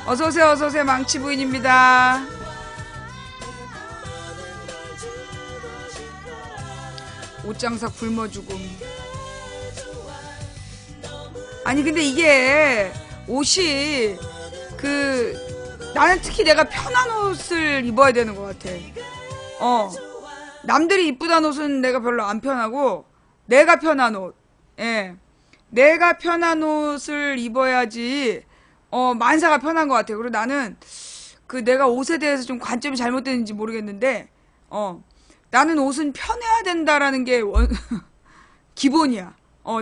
어서오세요, 어서오세요. 망치 부인입니다. 옷장사 굶어 죽음. 아니, 근데 이게 옷이 나는 특히 내가 편한 옷을 입어야 되는 것 같아. 어. 남들이 이쁘다는 옷은 내가 별로 안 편하고, 내가 편한 옷. 예. 내가 편한 옷을 입어야지, 만사가 편한 것 같아. 그리고 나는 내가 옷에 대해서 좀 관점이 잘못됐는지 모르겠는데, 어, 나는 옷은 편해야 된다라는 게 기본이야.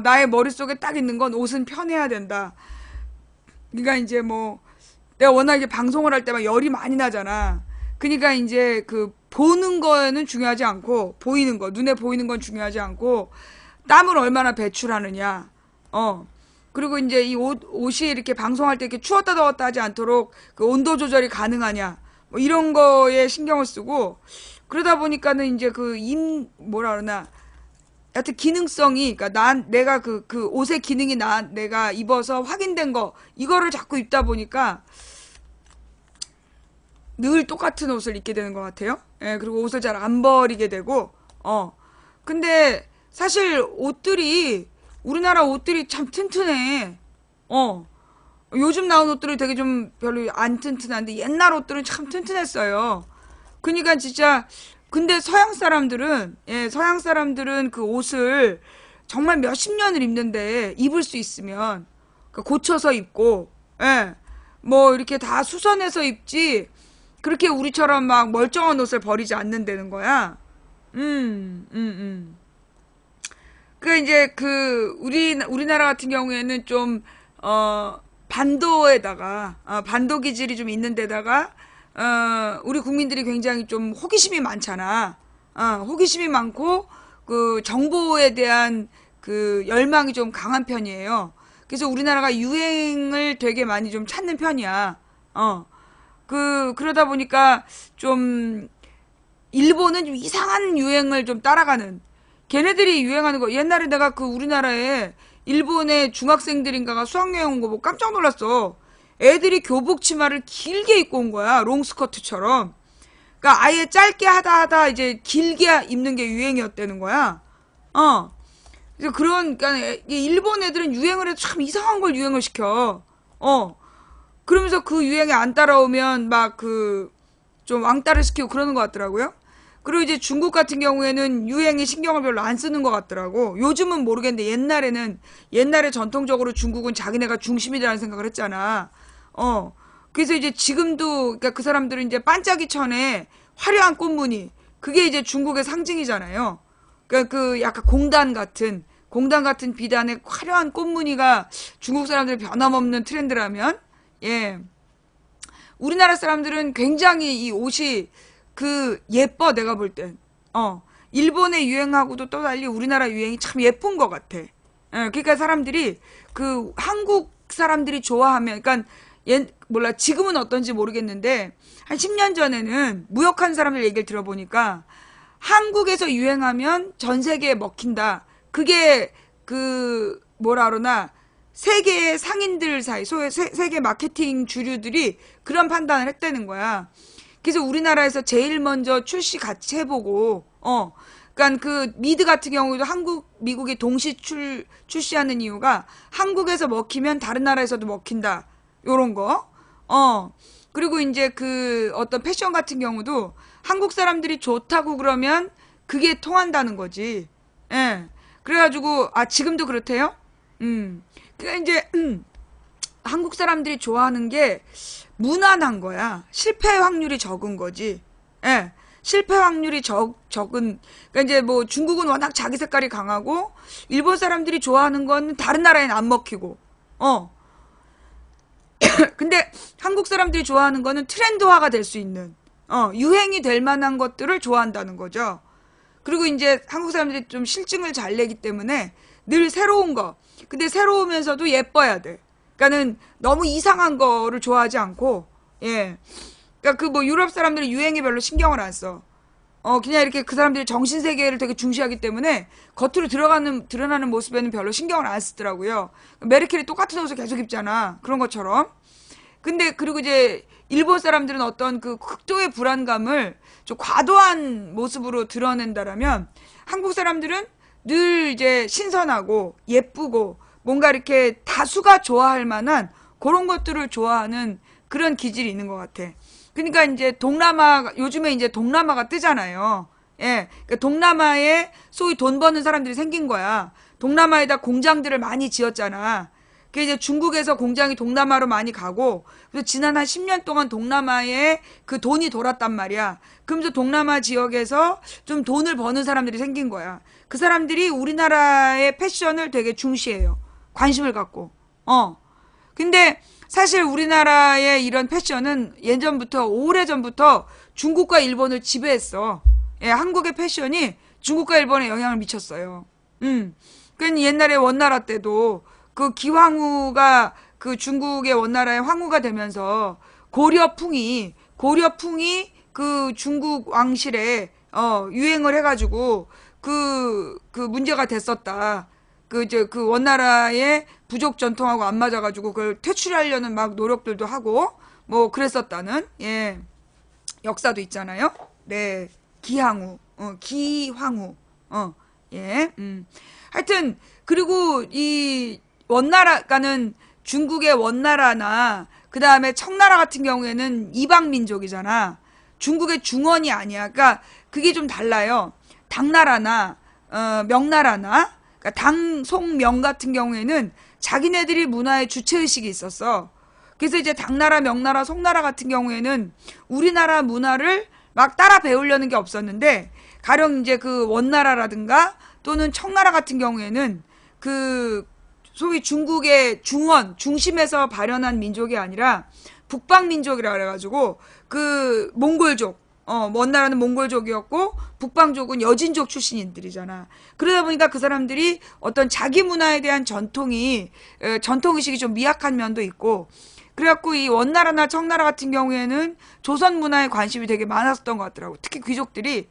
나의 머릿속에 딱 있는 건 옷은 편해야 된다. 그러니까 이제 뭐, 내가 워낙에 방송을 할 때 막 열이 많이 나잖아. 그러니까 이제 보는 거는 중요하지 않고, 보이는 거, 눈에 보이는 건 중요하지 않고, 땀을 얼마나 배출하느냐. 그리고 이제 옷이 이렇게 방송할 때 이렇게 추웠다 더웠다 하지 않도록 그 온도 조절이 가능하냐. 뭐 이런 거에 신경을 쓰고, 그러다 보니까는 이제 뭐라 그러나, 여하튼 기능성이, 그니까 내가 옷의 기능이 내가 입어서 확인된 거, 이거를 자꾸 입다 보니까 늘 똑같은 옷을 입게 되는 것 같아요. 예, 그리고 옷을 잘 안 버리게 되고, 근데 사실 우리나라 옷들이 참 튼튼해. 요즘 나온 옷들이 되게 좀 별로 안 튼튼한데 옛날 옷들은 참 튼튼했어요. 그니까 진짜, 근데 서양 사람들은 그 옷을 정말 몇십 년을 입는데 입을 수 있으면, 고쳐서 입고, 예, 뭐 이렇게 다 수선해서 입지, 그렇게 우리처럼 막 멀쩡한 옷을 버리지 않는다는 거야. 음. 이제 우리나라 같은 경우에는 좀, 반도 기질이 좀 있는 데다가, 우리 국민들이 굉장히 좀 호기심이 많잖아. 호기심이 많고, 정보에 대한 열망이 좀 강한 편이에요. 그래서 우리나라가 유행을 되게 많이 좀 찾는 편이야. 그러다 보니까 좀, 일본은 좀 이상한 유행을 좀 따라가는. 걔네들이 유행하는 거. 옛날에 내가 우리나라에 일본의 중학생들인가가 수학여행 온 거 보고 깜짝 놀랐어. 애들이 교복 치마를 길게 입고 온 거야. 롱스커트처럼. 그러니까 아예 짧게 하다 이제 길게 입는 게 유행이었다는 거야. 그래서 그러니까 일본 애들은 유행을 해도 참 이상한 걸 유행을 시켜. 그러면서 그 유행에 안 따라오면 막 좀 왕따를 시키고 그러는 것 같더라고요. 그리고 이제 중국 같은 경우에는 유행에 신경을 별로 안 쓰는 것 같더라고. 요즘은 모르겠는데 옛날에 전통적으로 중국은 자기네가 중심이라는 생각을 했잖아. 그래서 이제 지금도, 그러니까 그 사람들은 이제 반짝이천에 화려한 꽃무늬, 그게 이제 중국의 상징이잖아요. 그러니까 약간 공단 같은 비단에 화려한 꽃무늬가 중국 사람들의 변함없는 트렌드라면, 예. 우리나라 사람들은 굉장히 이 옷이 예뻐, 내가 볼 땐. 일본의 유행하고도 또 달리 우리나라 유행이 참 예쁜 것 같아. 예, 그러니까 사람들이, 한국 사람들이 좋아하면, 그러니까, 몰라, 지금은 어떤지 모르겠는데, 한 10년 전에는 무역한 사람들 얘기를 들어보니까, 한국에서 유행하면 전 세계에 먹힌다. 그게, 뭐라 그러나, 세계 상인들 사이, 세계 마케팅 주류들이 그런 판단을 했다는 거야. 그래서 우리나라에서 제일 먼저 출시 같이 해보고, 그러니까 미드 같은 경우도 미국이 동시 출시하는 이유가 한국에서 먹히면 다른 나라에서도 먹힌다. 요런 거. 그리고 이제 어떤 패션 같은 경우도 한국 사람들이 좋다고 그러면 그게 통한다는 거지. 예. 그래가지고, 지금도 그렇대요? 그러니까 이제, 한국 사람들이 좋아하는 게 무난한 거야. 실패 확률이 적은 거지. 예. 실패 확률이 적은, 그러니까 이제 뭐 중국은 워낙 자기 색깔이 강하고, 일본 사람들이 좋아하는 건 다른 나라엔 안 먹히고, 근데 한국 사람들이 좋아하는 거는 트렌드화가 될 수 있는, 유행이 될 만한 것들을 좋아한다는 거죠. 그리고 이제 한국 사람들이 좀 실증을 잘 내기 때문에 늘 새로운 거. 근데 새로우면서도 예뻐야 돼. 그러니까는 너무 이상한 거를 좋아하지 않고, 예. 그러니까 뭐 유럽 사람들은 유행에 별로 신경을 안 써. 그냥 이렇게 그 사람들이 정신세계를 되게 중시하기 때문에 겉으로 드러나는 모습에는 별로 신경을 안 쓰더라고요. 메르켈이 똑같은 옷을 계속 입잖아. 그런 것처럼. 근데 그리고 이제 일본 사람들은 어떤 그 극도의 불안감을 좀 과도한 모습으로 드러낸다라면 한국 사람들은 늘 이제 신선하고 예쁘고 뭔가 이렇게 다수가 좋아할 만한 그런 것들을 좋아하는 그런 기질이 있는 것 같아. 그러니까 이제 동남아, 요즘에 이제 동남아가 뜨잖아요. 예. 그러니까 동남아에 소위 돈 버는 사람들이 생긴 거야. 동남아에다 공장들을 많이 지었잖아. 그 이제 중국에서 공장이 동남아로 많이 가고, 그래서 지난 한 10년 동안 동남아에 그 돈이 돌았단 말이야. 그러면서 동남아 지역에서 좀 돈을 버는 사람들이 생긴 거야. 그 사람들이 우리나라의 패션을 되게 중시해요. 관심을 갖고. 근데 사실 우리나라의 이런 패션은 예전부터, 오래전부터 중국과 일본을 지배했어. 예, 한국의 패션이 중국과 일본에 영향을 미쳤어요. 그 옛날에 원나라 때도 그 기황후가 그 중국의 원나라의 황후가 되면서 고려풍이 그 중국 왕실에 유행을 해가지고 그 문제가 됐었다. 그 원나라의 부족 전통하고 안 맞아가지고 그걸 퇴출하려는 막 노력들도 하고 뭐 그랬었다는 예 역사도 있잖아요. 네, 기황후, 예, 하여튼 그리고 이 원나라가는 중국의 원나라나 그 다음에 청나라 같은 경우에는 이방 민족이잖아. 중국의 중원이 아니야. 그러니까 그게 좀 달라요. 당나라나 명나라나 그러니까 당, 송, 명 같은 경우에는 자기네들이 문화의 주체의식이 있었어. 그래서 이제 당나라, 명나라, 송나라 같은 경우에는 우리나라 문화를 막 따라 배우려는 게 없었는데, 가령 이제 그 원나라라든가 또는 청나라 같은 경우에는 그 소위 중국의 중원, 중심에서 발현한 민족이 아니라 북방민족이라 그래가지고 그 몽골족, 원나라는 몽골족이었고 북방족은 여진족 출신들이잖아. 그러다 보니까 그 사람들이 어떤 자기 문화에 대한 전통의식이 좀 미약한 면도 있고, 그래갖고 이 원나라나 청나라 같은 경우에는 조선 문화에 관심이 되게 많았었던 것 같더라고. 특히 귀족들이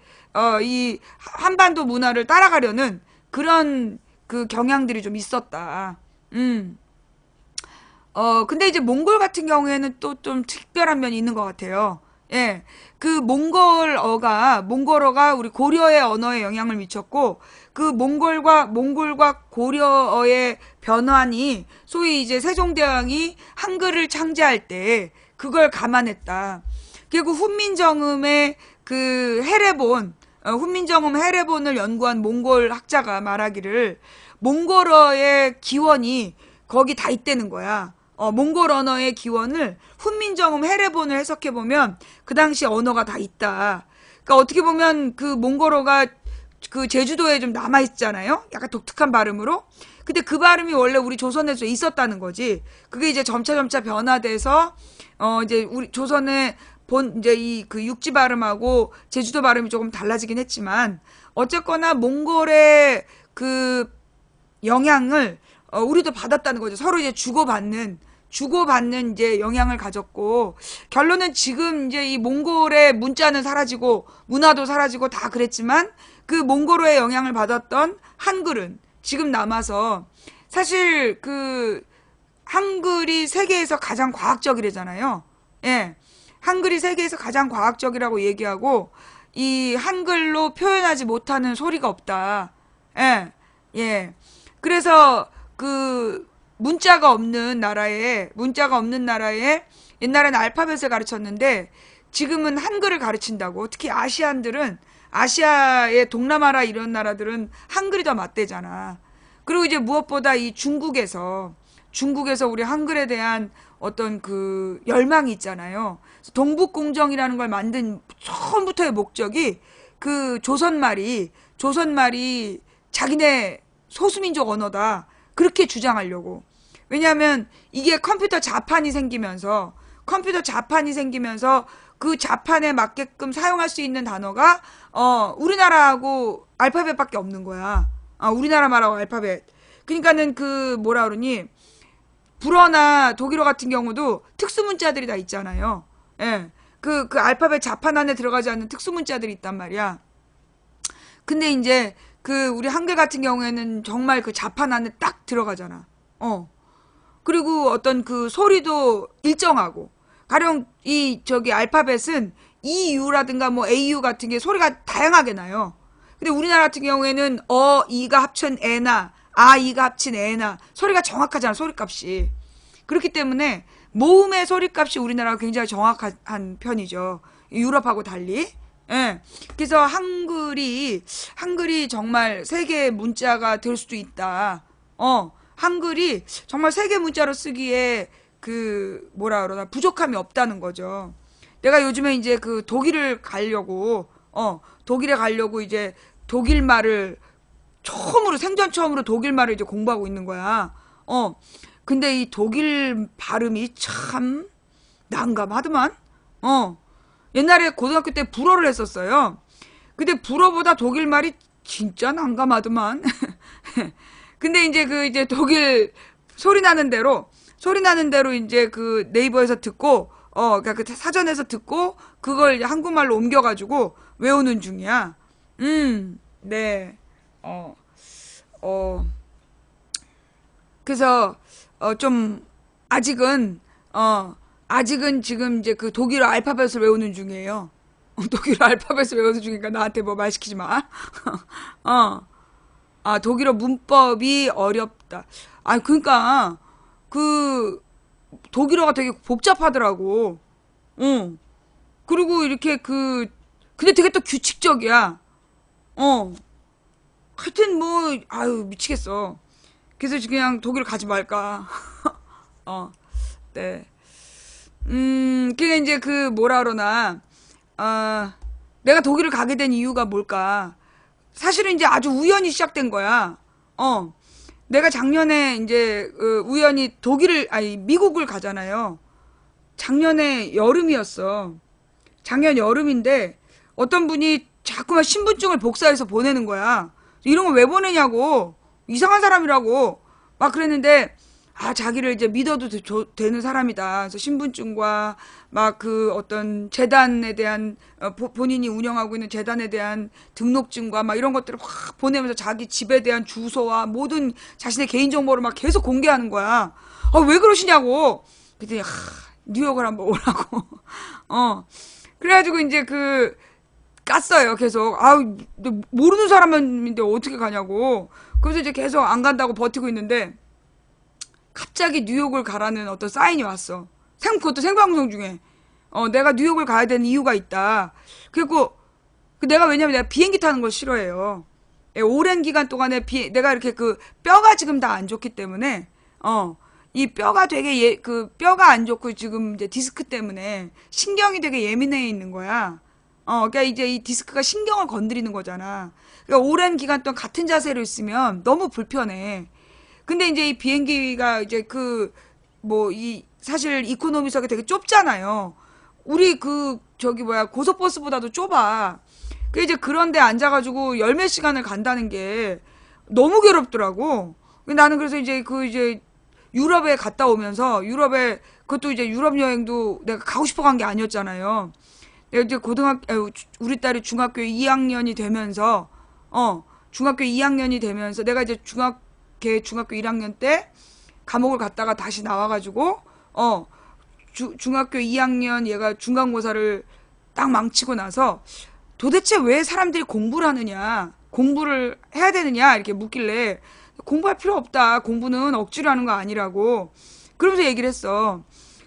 이 한반도 문화를 따라가려는 그런 그 경향들이 좀 있었다. 근데 이제 몽골 같은 경우에는 또 좀 특별한 면이 있는 것 같아요. 예. 그 몽골어가 우리 고려의 언어에 영향을 미쳤고, 그 몽골과 고려어의 변환이 소위 이제 세종대왕이 한글을 창제할 때 그걸 감안했다. 그리고 훈민정음의 그 훈민정음 해례본을 연구한 몽골 학자가 말하기를 몽골어의 기원이 거기 다 있다는 거야. 몽골 언어의 기원을 훈민정음 해례본을 해석해보면 그 당시 언어가 다 있다. 그러니까 어떻게 보면 그 몽골어가 그 제주도에 좀 남아있잖아요. 약간 독특한 발음으로. 근데 그 발음이 원래 우리 조선에서 있었다는 거지. 그게 이제 점차 변화돼서 이제 우리 조선의 이제 이 그 육지 발음하고 제주도 발음이 조금 달라지긴 했지만, 어쨌거나 몽골의 그 영향을 우리도 받았다는 거죠. 서로 이제 주고받는 이제 영향을 가졌고, 결론은 지금 이제 이 몽골의 문자는 사라지고 문화도 사라지고 다 그랬지만 그 몽골어의 영향을 받았던 한글은 지금 남아서, 사실 그 한글이 세계에서 가장 과학적이래잖아요. 예. 한글이 세계에서 가장 과학적이라고 얘기하고, 이 한글로 표현하지 못하는 소리가 없다. 예. 예. 그래서 그 문자가 없는 나라에 옛날에는 알파벳을 가르쳤는데 지금은 한글을 가르친다고. 특히 아시아의 동남아라 이런 나라들은 한글이 더 맞대잖아. 그리고 이제 무엇보다 이 중국에서 우리 한글에 대한 어떤 그 열망이 있잖아요. 동북공정이라는 걸 만든 처음부터의 목적이 그 조선말이 자기네 소수민족 언어다. 그렇게 주장하려고. 왜냐하면 이게 컴퓨터 자판이 생기면서 그 자판에 맞게끔 사용할 수 있는 단어가 우리나라하고 알파벳밖에 없는 거야. 우리나라 말하고 알파벳. 그러니까는 그 뭐라 그러니, 불어나 독일어 같은 경우도 특수문자들이 다 있잖아요. 예. 그 알파벳 자판 안에 들어가지 않는 특수문자들이 있단 말이야. 근데 이제 그 우리 한글 같은 경우에는 정말 그 자판 안에 딱 들어가잖아. 그리고 어떤 그 소리도 일정하고. 가령 이 저기 알파벳은 EU라든가 뭐 AU 같은 게 소리가 다양하게 나요. 근데 우리나라 같은 경우에는 이가 합친 에나, 이가 합친 에나 소리가 정확하잖아, 소리값이. 그렇기 때문에 모음의 소리값이 우리나라가 굉장히 정확한 편이죠. 유럽하고 달리. 예. 그래서 한글이 정말 세계 문자가 될 수도 있다. 한글이 정말 세계 문자로 쓰기에 그 뭐라 그러나 부족함이 없다는 거죠. 내가 요즘에 이제 그 독일에 가려고 이제 독일 말을 생전 처음으로 독일 말을 이제 공부하고 있는 거야. 근데 이 독일 발음이 참 난감하더만. 옛날에 고등학교 때 불어를 했었어요. 근데 불어보다 독일 말이 진짜 난감하더만. 근데 이제 독일 소리 나는 대로 이제 그 네이버에서 듣고 그러니까 그 사전에서 듣고 그걸 이제 한국말로 옮겨가지고 외우는 중이야. 네. 그래서 좀 아직은 지금 이제 그 독일어 알파벳을 외우는 중이에요. 독일어 알파벳을 외우는 중이니까 나한테 뭐 말 시키지 마. 독일어 문법이 어렵다. 그러니까 그 독일어가 되게 복잡하더라고. 그리고 이렇게 근데 되게 또 규칙적이야. 하여튼 뭐 미치겠어. 그래서 그냥 독일 가지 말까. 네. 그게 이제 그 뭐라 그러나 내가 독일을 가게 된 이유가 뭘까? 사실은 이제 아주 우연히 시작된 거야. 내가 작년에 이제 우연히 미국을 가잖아요. 작년에 여름이었어. 작년 여름인데 어떤 분이 자꾸만 신분증을 복사해서 보내는 거야. 이런 거 왜 보내냐고. 이상한 사람이라고 막 그랬는데 자기를 이제 믿어도 되는 사람이다. 그래서 신분증과 막 그 어떤 재단에 대한 본인이 운영하고 있는 재단에 대한 등록증과 막 이런 것들을 확 보내면서 자기 집에 대한 주소와 모든 자신의 개인 정보를 막 계속 공개하는 거야. 왜 그러시냐고. 그랬더니 뉴욕을 한번 오라고. 그래가지고 이제 깠어요. 계속. 모르는 사람인데 어떻게 가냐고. 그래서 이제 계속 안 간다고 버티고 있는데 갑자기 뉴욕을 가라는 어떤 사인이 왔어. 그것도 생방송 중에. 내가 뉴욕을 가야 되는 이유가 있다. 그리고 왜냐면 내가 비행기 타는 걸 싫어해요. 오랜 기간 동안에 내가 이렇게 뼈가 지금 다 안 좋기 때문에 이 뼈가 되게 뼈가 안 좋고 지금 이제 디스크 때문에 신경이 되게 예민해 있는 거야. 그러니까 이제 이 디스크가 신경을 건드리는 거잖아. 그러니까 오랜 기간 동안 같은 자세로 있으면 너무 불편해. 근데 이제 이 비행기가 이제 사실 이코노미석이 되게 좁잖아요. 우리 고속버스보다도 좁아. 이제 그런데 앉아가지고 열 몇 시간을 간다는 게 너무 괴롭더라고. 나는 그래서 이제 유럽에 갔다 오면서 그것도 이제 유럽 여행도 내가 가고 싶어 간 게 아니었잖아요. 내가 이제 우리 딸이 중학교 2학년이 되면서 내가 이제 중학교 1학년 때 감옥을 갔다가 다시 나와가지고 중학교 2학년 얘가 중간고사를 딱 망치고 나서 도대체 왜 사람들이 공부를 하느냐, 공부를 해야 되느냐 이렇게 묻길래 공부할 필요 없다. 공부는 억지로 하는 거 아니라고. 그러면서 얘기를 했어.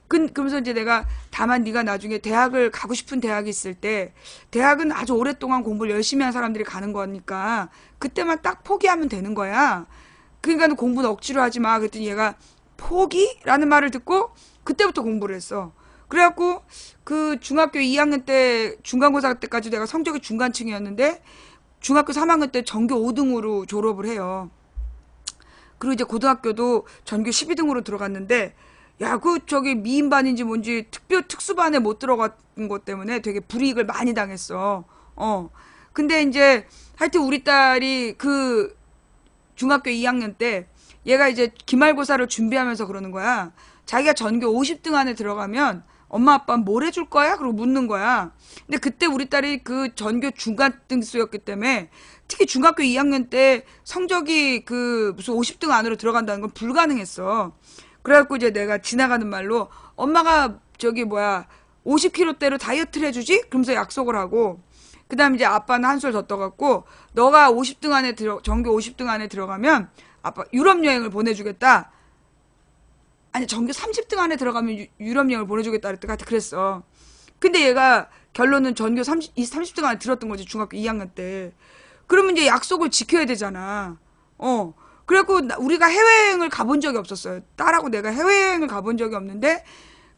그러면서 이제 내가 다만 네가 나중에 대학을 가고 싶은 대학이 있을 때 대학은 아주 오랫동안 공부를 열심히 한 사람들이 가는 거니까 그때만 딱 포기하면 되는 거야. 그러니까 공부는 억지로 하지 마. 그랬더니 얘가 포기라는 말을 듣고 그때부터 공부를 했어. 그래갖고 중학교 2학년 때 중간고사 때까지 내가 성적이 중간층이었는데 중학교 3학년 때 전교 5등으로 졸업을 해요. 그리고 이제 고등학교도 전교 12등으로 들어갔는데 미인반인지 뭔지 특수반에 못 들어간 것 때문에 되게 불이익을 많이 당했어. 근데 이제 하여튼 우리 딸이 중학교 2학년 때 얘가 이제 기말고사를 준비하면서 그러는 거야. 자기가 전교 50등 안에 들어가면 엄마 아빠 뭘 해줄 거야? 그러고 묻는 거야. 근데 그때 우리 딸이 전교 중간등수였기 때문에 특히 중학교 2학년 때 성적이 무슨 50등 안으로 들어간다는 건 불가능했어. 그래갖고 이제 내가 지나가는 말로 엄마가 저기 뭐야 50kg대로 다이어트를 해주지? 그러면서 약속을 하고 그 다음 이제 아빠는 한술 더 떠갖고 너가 50등 안에 전교 50등 안에 들어가면 아빠 유럽 여행을 보내주겠다. 아니 전교 30등 안에 들어가면 유럽 여행을 보내주겠다 그랬어. 근데 얘가 결론은 전교 30등 안에 들었던 거지 중학교 2학년 때. 그러면 이제 약속을 지켜야 되잖아. 그래갖고 우리가 해외여행을 가본 적이 없었어요. 딸하고 내가 해외여행을 가본 적이 없는데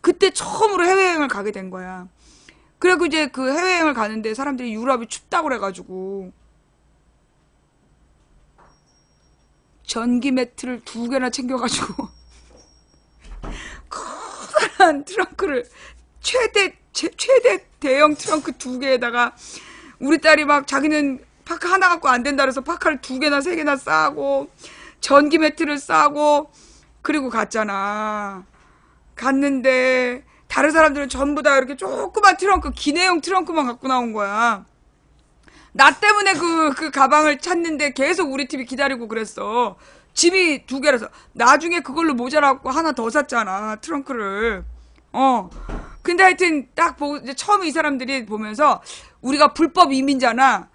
그때 처음으로 해외여행을 가게 된 거야. 그래갖고 이제 그 해외여행을 가는데 사람들이 유럽이 춥다고 그래가지고 전기 매트를 2개나 챙겨가지고 커다란 트렁크를 최대 대형 트렁크 2개에다가 우리 딸이 막 자기는 파카 하나 갖고 안 된다 그래서 파카를 2개나 3개나 싸고 전기 매트를 싸고 그리고 갔잖아. 갔는데 다른 사람들은 전부 다 이렇게 조그만 트렁크 기내용 트렁크만 갖고 나온 거야. 나 때문에 그 가방을 찾는데 계속 우리 팀이 기다리고 그랬어. 짐이 2개라서 나중에 그걸로 모자라고 하나 더 샀잖아 트렁크를. 근데 하여튼 딱 보고 이제 처음에 이 사람들이 보면서 우리가 불법 이민자나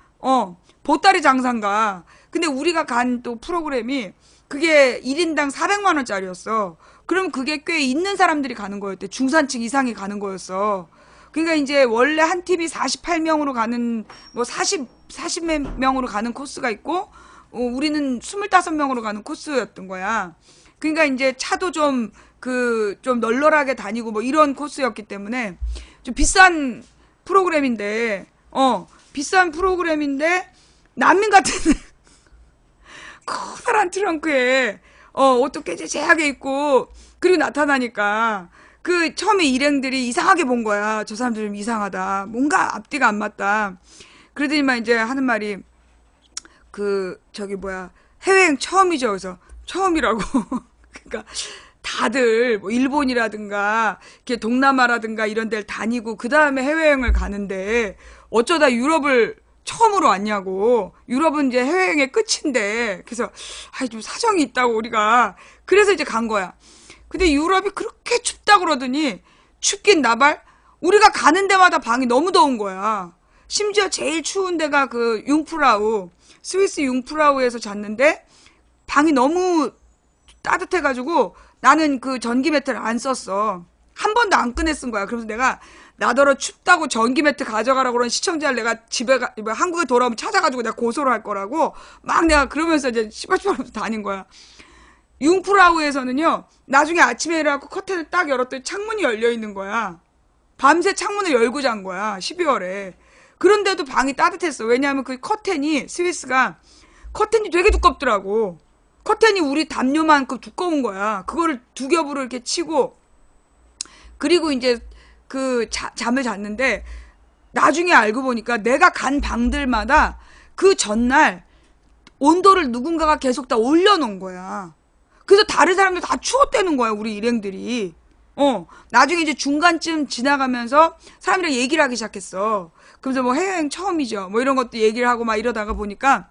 보따리 장사인가. 근데 우리가 간 또 프로그램이 그게 1인당 400만 원짜리였어. 그럼 그게 꽤 있는 사람들이 가는 거였대. 중산층 이상이 가는 거였어. 그러니까 이제 원래 한 팀이 48명으로 가는 뭐 40명으로 가는 코스가 있고 우리는 25명으로 가는 코스였던 거야. 그러니까 이제 차도 좀 널널하게 다니고 뭐 이런 코스였기 때문에 좀 비싼 프로그램인데 난민 같은 커다란 트렁크에 옷도 깨재재하게 입고 그리고 나타나니까 그 처음에 일행들이 이상하게 본 거야. 저 사람들 좀 이상하다. 뭔가 앞뒤가 안 맞다. 그러더니만 이제 하는 말이 저기 뭐야 해외여행 처음이죠. 그래서 처음이라고. 그러니까 다들 뭐 일본이라든가 이렇게 동남아라든가 이런 데를 다니고 그 다음에 해외여행을 가는데 어쩌다 유럽을 처음으로 왔냐고. 유럽은 이제 해외여행의 끝인데. 그래서 좀 사정이 있다고 우리가. 그래서 이제 간 거야. 근데 유럽이 그렇게 춥다 그러더니 춥긴 나발. 우리가 가는 데마다 방이 너무 더운 거야. 심지어 제일 추운 데가 그 융프라우, 스위스 융프라우에서 잤는데 방이 너무 따뜻해가지고 나는 그 전기 매트를 안 썼어. 한 번도 안 꺼내 쓴 거야. 그래서 내가 나더러 춥다고 전기 매트 가져가라고 그런 시청자를 내가 한국에 돌아오면 찾아가지고 내가 고소를 할 거라고 막 내가 그러면서 이제 시발시발하면서 다닌 거야. 융프라우에서는요, 나중에 아침에 일어나고 커튼을 딱 열었더니 창문이 열려 있는 거야. 밤새 창문을 열고 잔 거야. 12월에. 그런데도 방이 따뜻했어. 왜냐하면 그 스위스가 커튼이 되게 두껍더라고. 커튼이 우리 담요만큼 두꺼운 거야. 그거를 2겹으로 이렇게 치고 그리고 이제 잠을 잤는데 나중에 알고 보니까 내가 간 방들마다 그 전날 온도를 누군가가 계속 다 올려놓은 거야. 그래서 다른 사람들 다 추웠다는 거야, 우리 일행들이. 나중에 이제 중간쯤 지나가면서 사람이랑 얘기를 하기 시작했어. 그래서 뭐 해외여행 처음이죠. 뭐 이런 것도 얘기를 하고 막 이러다가 보니까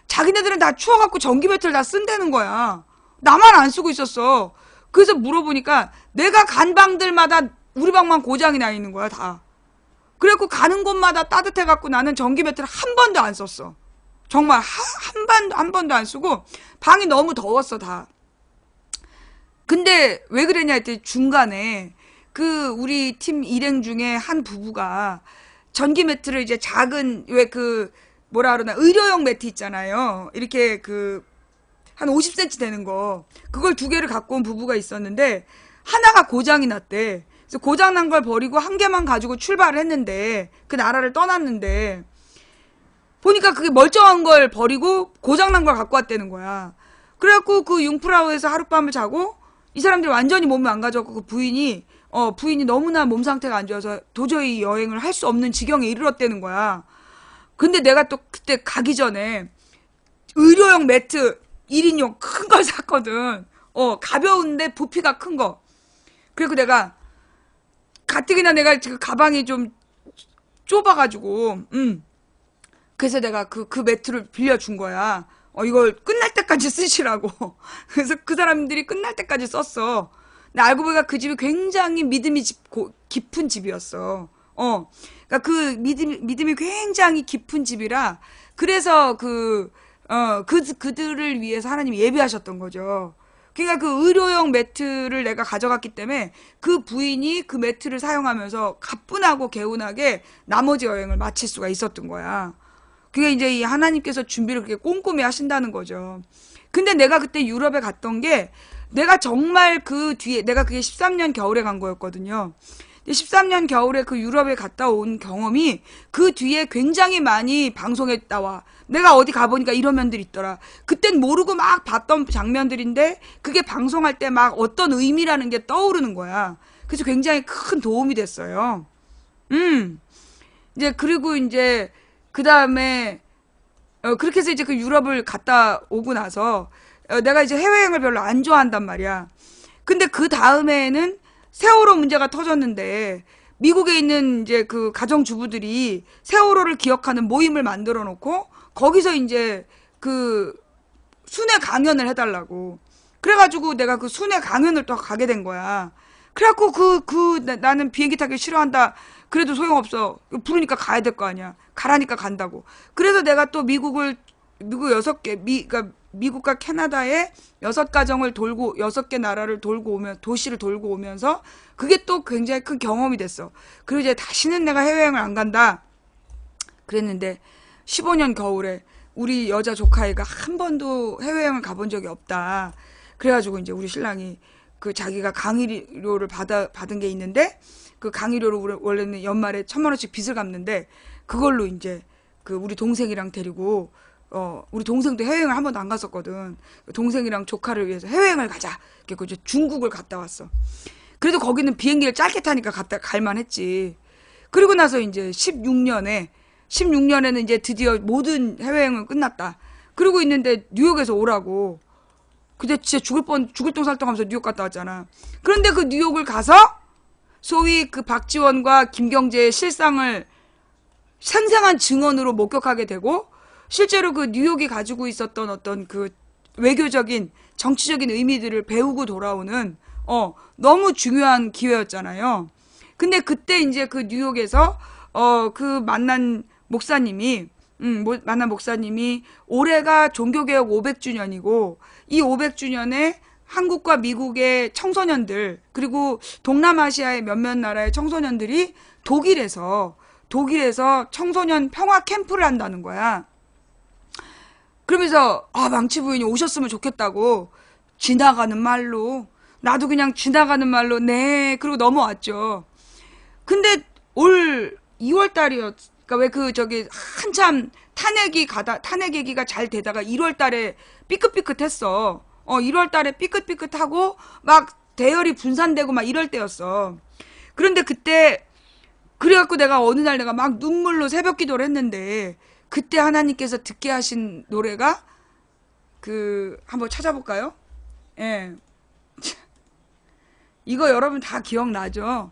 자기네들은 다 추워갖고 전기 배터리를 다 쓴다는 거야. 나만 안 쓰고 있었어. 그래서 물어보니까 내가 간 방들마다 우리 방만 고장이 나 있는 거야, 다. 그래갖고 가는 곳마다 따뜻해갖고 나는 전기 배터리 한 번도 안 썼어. 정말 한 번도 안 쓰고 방이 너무 더웠어, 다. 근데 왜 그랬냐 했더니 중간에 우리 팀 일행 중에 한 부부가 전기 매트를 이제 작은 뭐라 그러나 의료용 매트 있잖아요. 이렇게 한 50cm 되는 거. 그걸 2개를 갖고 온 부부가 있었는데 하나가 고장이 났대. 그래서 고장 난 걸 버리고 1개만 가지고 출발을 했는데 그 나라를 떠났는데 보니까 그게 멀쩡한 걸 버리고 고장 난 걸 갖고 왔다는 거야. 그래갖고 그 융프라우에서 하룻밤을 자고 이 사람들이 완전히 몸을 안 가져갖고 그 부인이 너무나 몸 상태가 안 좋아서 도저히 여행을 할 수 없는 지경에 이르렀다는 거야. 근데 내가 또 그때 가기 전에 의료용 매트 1인용 큰 걸 샀거든. 가벼운데 부피가 큰 거. 그리고 내가 가뜩이나 내가 지금 가방이 좀 좁아가지고 그래서 내가 그 매트를 빌려준 거야. 이걸 끝날 때까지 쓰시라고. 그래서 그 사람들이 끝날 때까지 썼어. 근데 알고 보니까 그 집이 굉장히 믿음이 깊은 집이었어. 그러니까 그 믿음이 굉장히 깊은 집이라, 그래서 그들을 위해서 하나님이 예비하셨던 거죠. 그러니까 그 의료용 매트를 내가 가져갔기 때문에 그 부인이 그 매트를 사용하면서 가뿐하고 개운하게 나머지 여행을 마칠 수가 있었던 거야. 그게 이제 이 하나님께서 준비를 그렇게 꼼꼼히 하신다는 거죠. 근데 내가 그때 유럽에 갔던 게, 내가 정말 그 뒤에, 내가 그게 13년 겨울에 간 거였거든요. 13년 겨울에 그 유럽에 갔다 온 경험이 그 뒤에 굉장히 많이 방송에 나와. 내가 어디 가보니까 이런 면들이 있더라. 그땐 모르고 막 봤던 장면들인데 그게 방송할 때 막 어떤 의미라는 게 떠오르는 거야. 그래서 굉장히 큰 도움이 됐어요. 이제 그리고 이제 그 다음에 그렇게 해서 이제 그 유럽을 갔다 오고 나서 내가 이제 해외여행을 별로 안 좋아한단 말이야. 근데 그 다음에는 세월호 문제가 터졌는데 미국에 있는 이제 그 가정주부들이 세월호를 기억하는 모임을 만들어 놓고 거기서 이제 그 순회 강연을 해달라고. 그래가지고 내가 그 순회 강연을 또 가게 된 거야. 그래갖고 나는 비행기 타기 싫어한다. 그래도 소용없어. 부르니까 가야 될 거 아니야. 가라니까 간다고. 그래서 내가 또 미국 6개, 그러니까 미국과 캐나다의 6가정을 돌고, 6개 나라를 돌고 오면, 도시를 돌고 오면서, 그게 또 굉장히 큰 경험이 됐어. 그리고 이제 다시는 내가 해외여행을 안 간다. 그랬는데, 15년 겨울에, 우리 여자 조카애가 한 번도 해외여행을 가본 적이 없다. 그래가지고 이제 우리 신랑이 그 자기가 강의료를 받은 게 있는데, 그 강의료로 원래는 연말에 1,000만 원씩 빚을 갚는데, 그걸로 이제 그 우리 동생이랑 데리고, 우리 동생도 해외여행을 한 번도 안 갔었거든. 동생이랑 조카를 위해서 해외여행을 가자. 그래서 이제 중국을 갔다 왔어. 그래도 거기는 비행기를 짧게 타니까 갈만 했지. 그리고 나서 이제 16년에는 이제 드디어 모든 해외여행은 끝났다. 그러고 있는데 뉴욕에서 오라고. 근데 진짜 죽을 똥살똥하면서 뉴욕 갔다 왔잖아. 그런데 그 뉴욕을 가서 소위 그 박지원과 김경재의 실상을 생생한 증언으로 목격하게 되고, 실제로 그 뉴욕이 가지고 있었던 어떤 그 외교적인 정치적인 의미들을 배우고 돌아오는 너무 중요한 기회였잖아요. 근데 그때 이제 그 뉴욕에서 그 만난 목사님이 올해가 종교개혁 500주년이고 이 500주년에 한국과 미국의 청소년들, 그리고 동남아시아의 몇몇 나라의 청소년들이 독일에서 청소년 평화 캠프를 한다는 거야. 그러면서 망치 부인이 오셨으면 좋겠다고 지나가는 말로, 나도 그냥 지나가는 말로 네 그러고 넘어왔죠. 근데 올 2월 달이었, 그러니까 왜 그 저기 한참 탄핵 얘기가 잘 되다가 1월 달에 삐끗삐끗했어. 1월 달에 삐끗삐끗하고 막 대열이 분산되고 막 이럴 때였어. 그런데 그때 그래갖고 내가 어느 날 내가 막 눈물로 새벽 기도를 했는데, 그때 하나님께서 듣게 하신 노래가 한번 찾아볼까요? 예. 이거 여러분 다 기억나죠?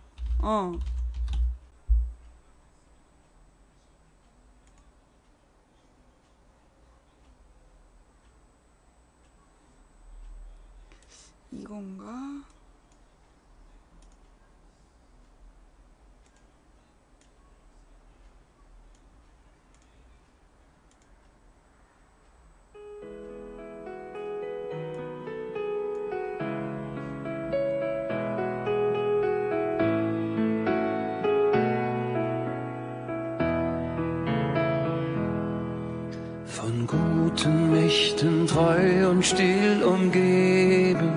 이건가? Von guten Mächten treu und still umgeben,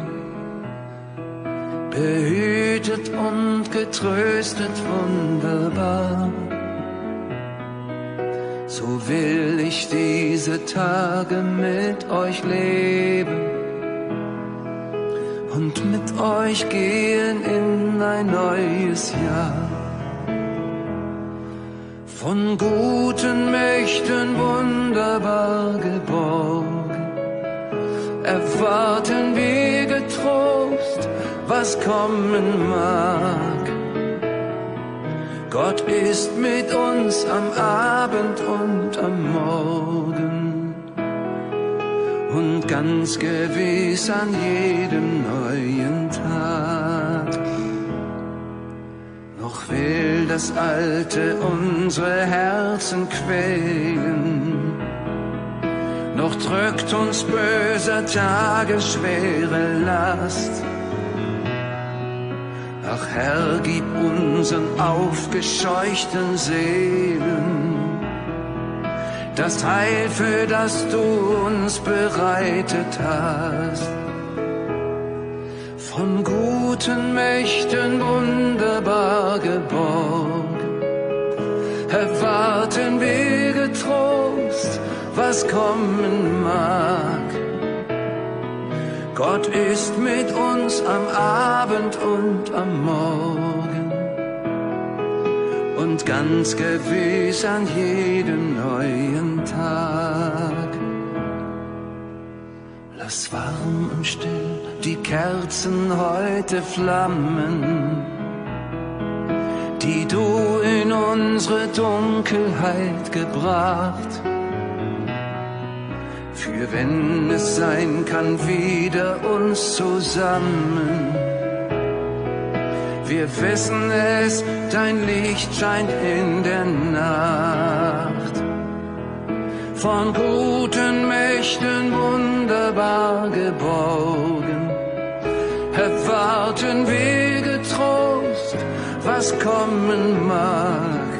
behütet und getröstet wunderbar. So will ich diese Tage mit euch leben und mit euch gehen in ein neues Jahr. Von guten Mächten wunderbar geborgen, erwarten wir getrost, was kommen mag. Gott ist mit uns am Abend und am Morgen und ganz gewiss an jedem neuen Tag. Noch will das Alte unsere Herzen quälen, noch drückt uns böser Tage schwere Last. Ach Herr, gib unseren aufgescheuchten Seelen das Heil, für das du uns bereitet hast. Von guten Mächten wunderbar geborgen, erwarten wir getrost, was kommen mag. Gott ist mit uns am Abend und am Morgen und ganz gewiss an jedem neuen Tag. Lass warm und still die Kerzen heute flammen, die du in unsere Dunkelheit gebracht. Für wenn es sein kann, wieder uns zusammen. Wir wissen es, dein Licht scheint in der Nacht. Von guten Mächten wunderbar geborgen, erwarten wir getrost, was kommen mag.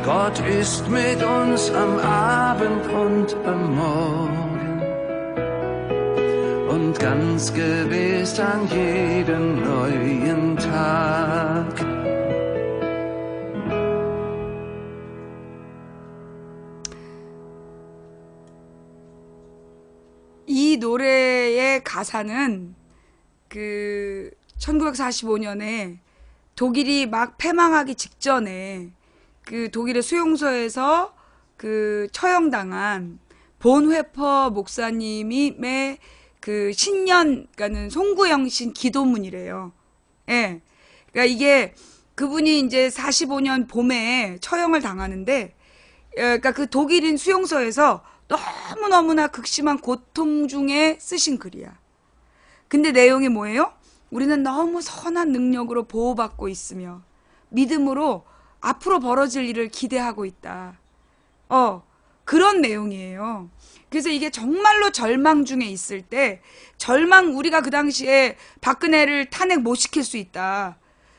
Gott ist mit uns am Abend und am Morgen und ganz gewiss an jedem neuen Tag. 이 노래의 가사는 그 1945년에 독일이 막 패망하기 직전에 그 독일의 수용소에서 그 처형당한 본회퍼 목사님의 그 신년, 그러니까는 송구영신 기도문이래요. 예. 그러니까 이게 그분이 이제 45년 봄에 처형을 당하는데, 그러니까 그 독일인 수용소에서 너무너무나 극심한 고통 중에 쓰신 글이야. 근데 내용이 뭐예요? 우리는 너무 선한 능력으로 보호받고 있으며 믿음으로 앞으로 벌어질 일을 기대하고 있다. 그런 내용이에요. 그래서 이게 정말로 절망 중에 있을 때, 우리가 그 당시에 박근혜를 탄핵 못 시킬 수 있다.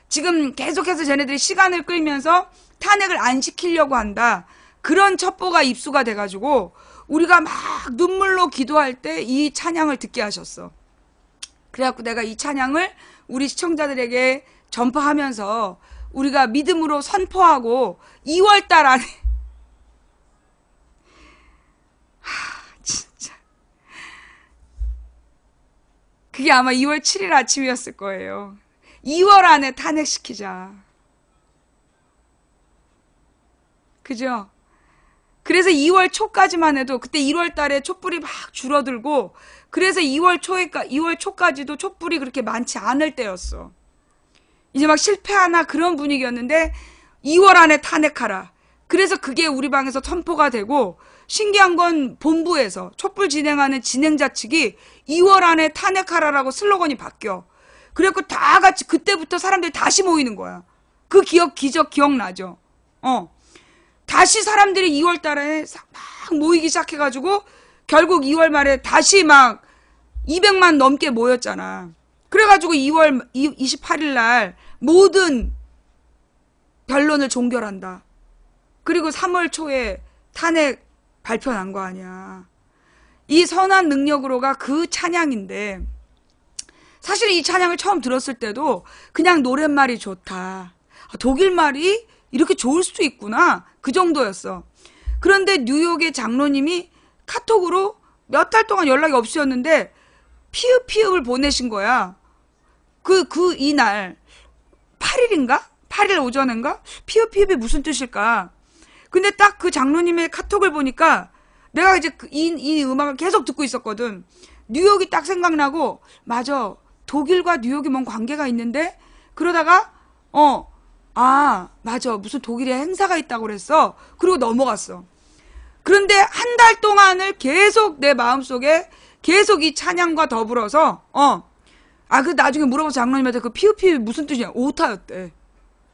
지금 계속해서 쟤네들이 시간을 끌면서 탄핵을 안 시키려고 한다. 그런 첩보가 입수가 돼가지고 우리가 막 눈물로 기도할 때 이 찬양을 듣게 하셨어. 그래갖고 내가 이 찬양을 우리 시청자들에게 전파하면서 우리가 믿음으로 선포하고 2월달 안에 진짜 그게 아마 2월 7일 아침이었을 거예요. 2월 안에 탄핵시키자. 그죠? 그래서 2월 초까지만 해도 그때 1월 달에 촛불이 막 줄어들고 그래서 2월 초까지도 촛불이 그렇게 많지 않을 때였어. 이제 막 실패하나 그런 분위기였는데 2월 안에 탄핵하라. 그래서 그게 우리 방에서 선포가 되고 신기한 건 본부에서 촛불 진행하는 진행자 측이 2월 안에 탄핵하라라고 슬로건이 바뀌어. 그래갖고 다 같이 그때부터 사람들이 다시 모이는 거야. 그 기적 기억나죠? 다시 사람들이 2월 달에 막 모이기 시작해가지고 결국 2월 말에 다시 막 200만 넘게 모였잖아. 그래가지고 2월 28일 날 모든 변론을 종결한다. 그리고 3월 초에 탄핵 발표 난 거 아니야. 이 선한 능력으로가 그 찬양인데 사실 이 찬양을 처음 들었을 때도 그냥 노랫말이 좋다. 독일 말이 이렇게 좋을 수도 있구나. 그 정도였어. 그런데 뉴욕의 장로님이 카톡으로 몇 달 동안 연락이 없으셨는데 피읍을 보내신 거야. 이날 8일인가? 8일 오전인가? 피읍이 무슨 뜻일까? 근데 딱 그 장로님의 카톡을 보니까 내가 이제 이 음악을 계속 듣고 있었거든. 뉴욕이 딱 생각나고 맞아. 독일과 뉴욕이 뭔 관계가 있는데 그러다가 맞아. 무슨 독일에 행사가 있다고 그랬어. 그리고 넘어갔어. 그런데 한 달 동안을 계속 내 마음속에 계속 이 찬양과 더불어서 그 나중에 물어봐서 장로님한테 그 피읍피읍이 무슨 뜻이냐. 오타였대.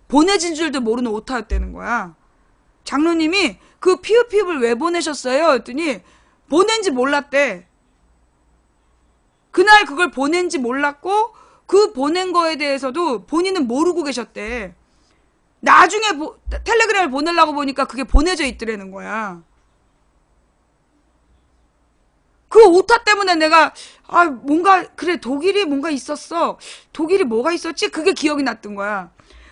보내진 줄도 모르는 오타였다는 거야. 장로님이 그 피읍피읍을 왜 보내셨어요? 했더니 보낸지 몰랐대. 그날 그걸 보낸지 몰랐고 그 보낸 거에 대해서도 본인은 모르고 계셨대. 나중에 텔레그램을 보내려고 보니까 그게 보내져 있더라는 거야. 그 오타 때문에 내가 뭔가 그래 독일이 뭔가 있었어. 독일이 뭐가 있었지? 그게 기억이 났던 거야.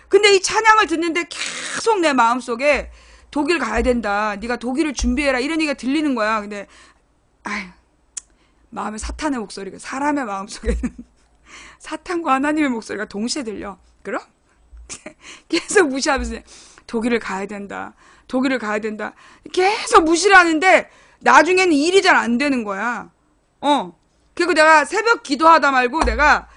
근데 이 찬양을 듣는데 계속 내 마음속에 독일 가야 된다. 네가 독일을 준비해라. 이런 얘기가 들리는 거야. 근데 마음에 사탄의 목소리가 사람의 마음속에는 사탄과 하나님의 목소리가 동시에 들려. 그럼? 계속 무시하면서 독일을 가야 된다. 독일을 가야 된다. 계속 무시를 하는데 나중에는 일이 잘 안 되는 거야. 그리고 내가 새벽 기도하다 말고 내가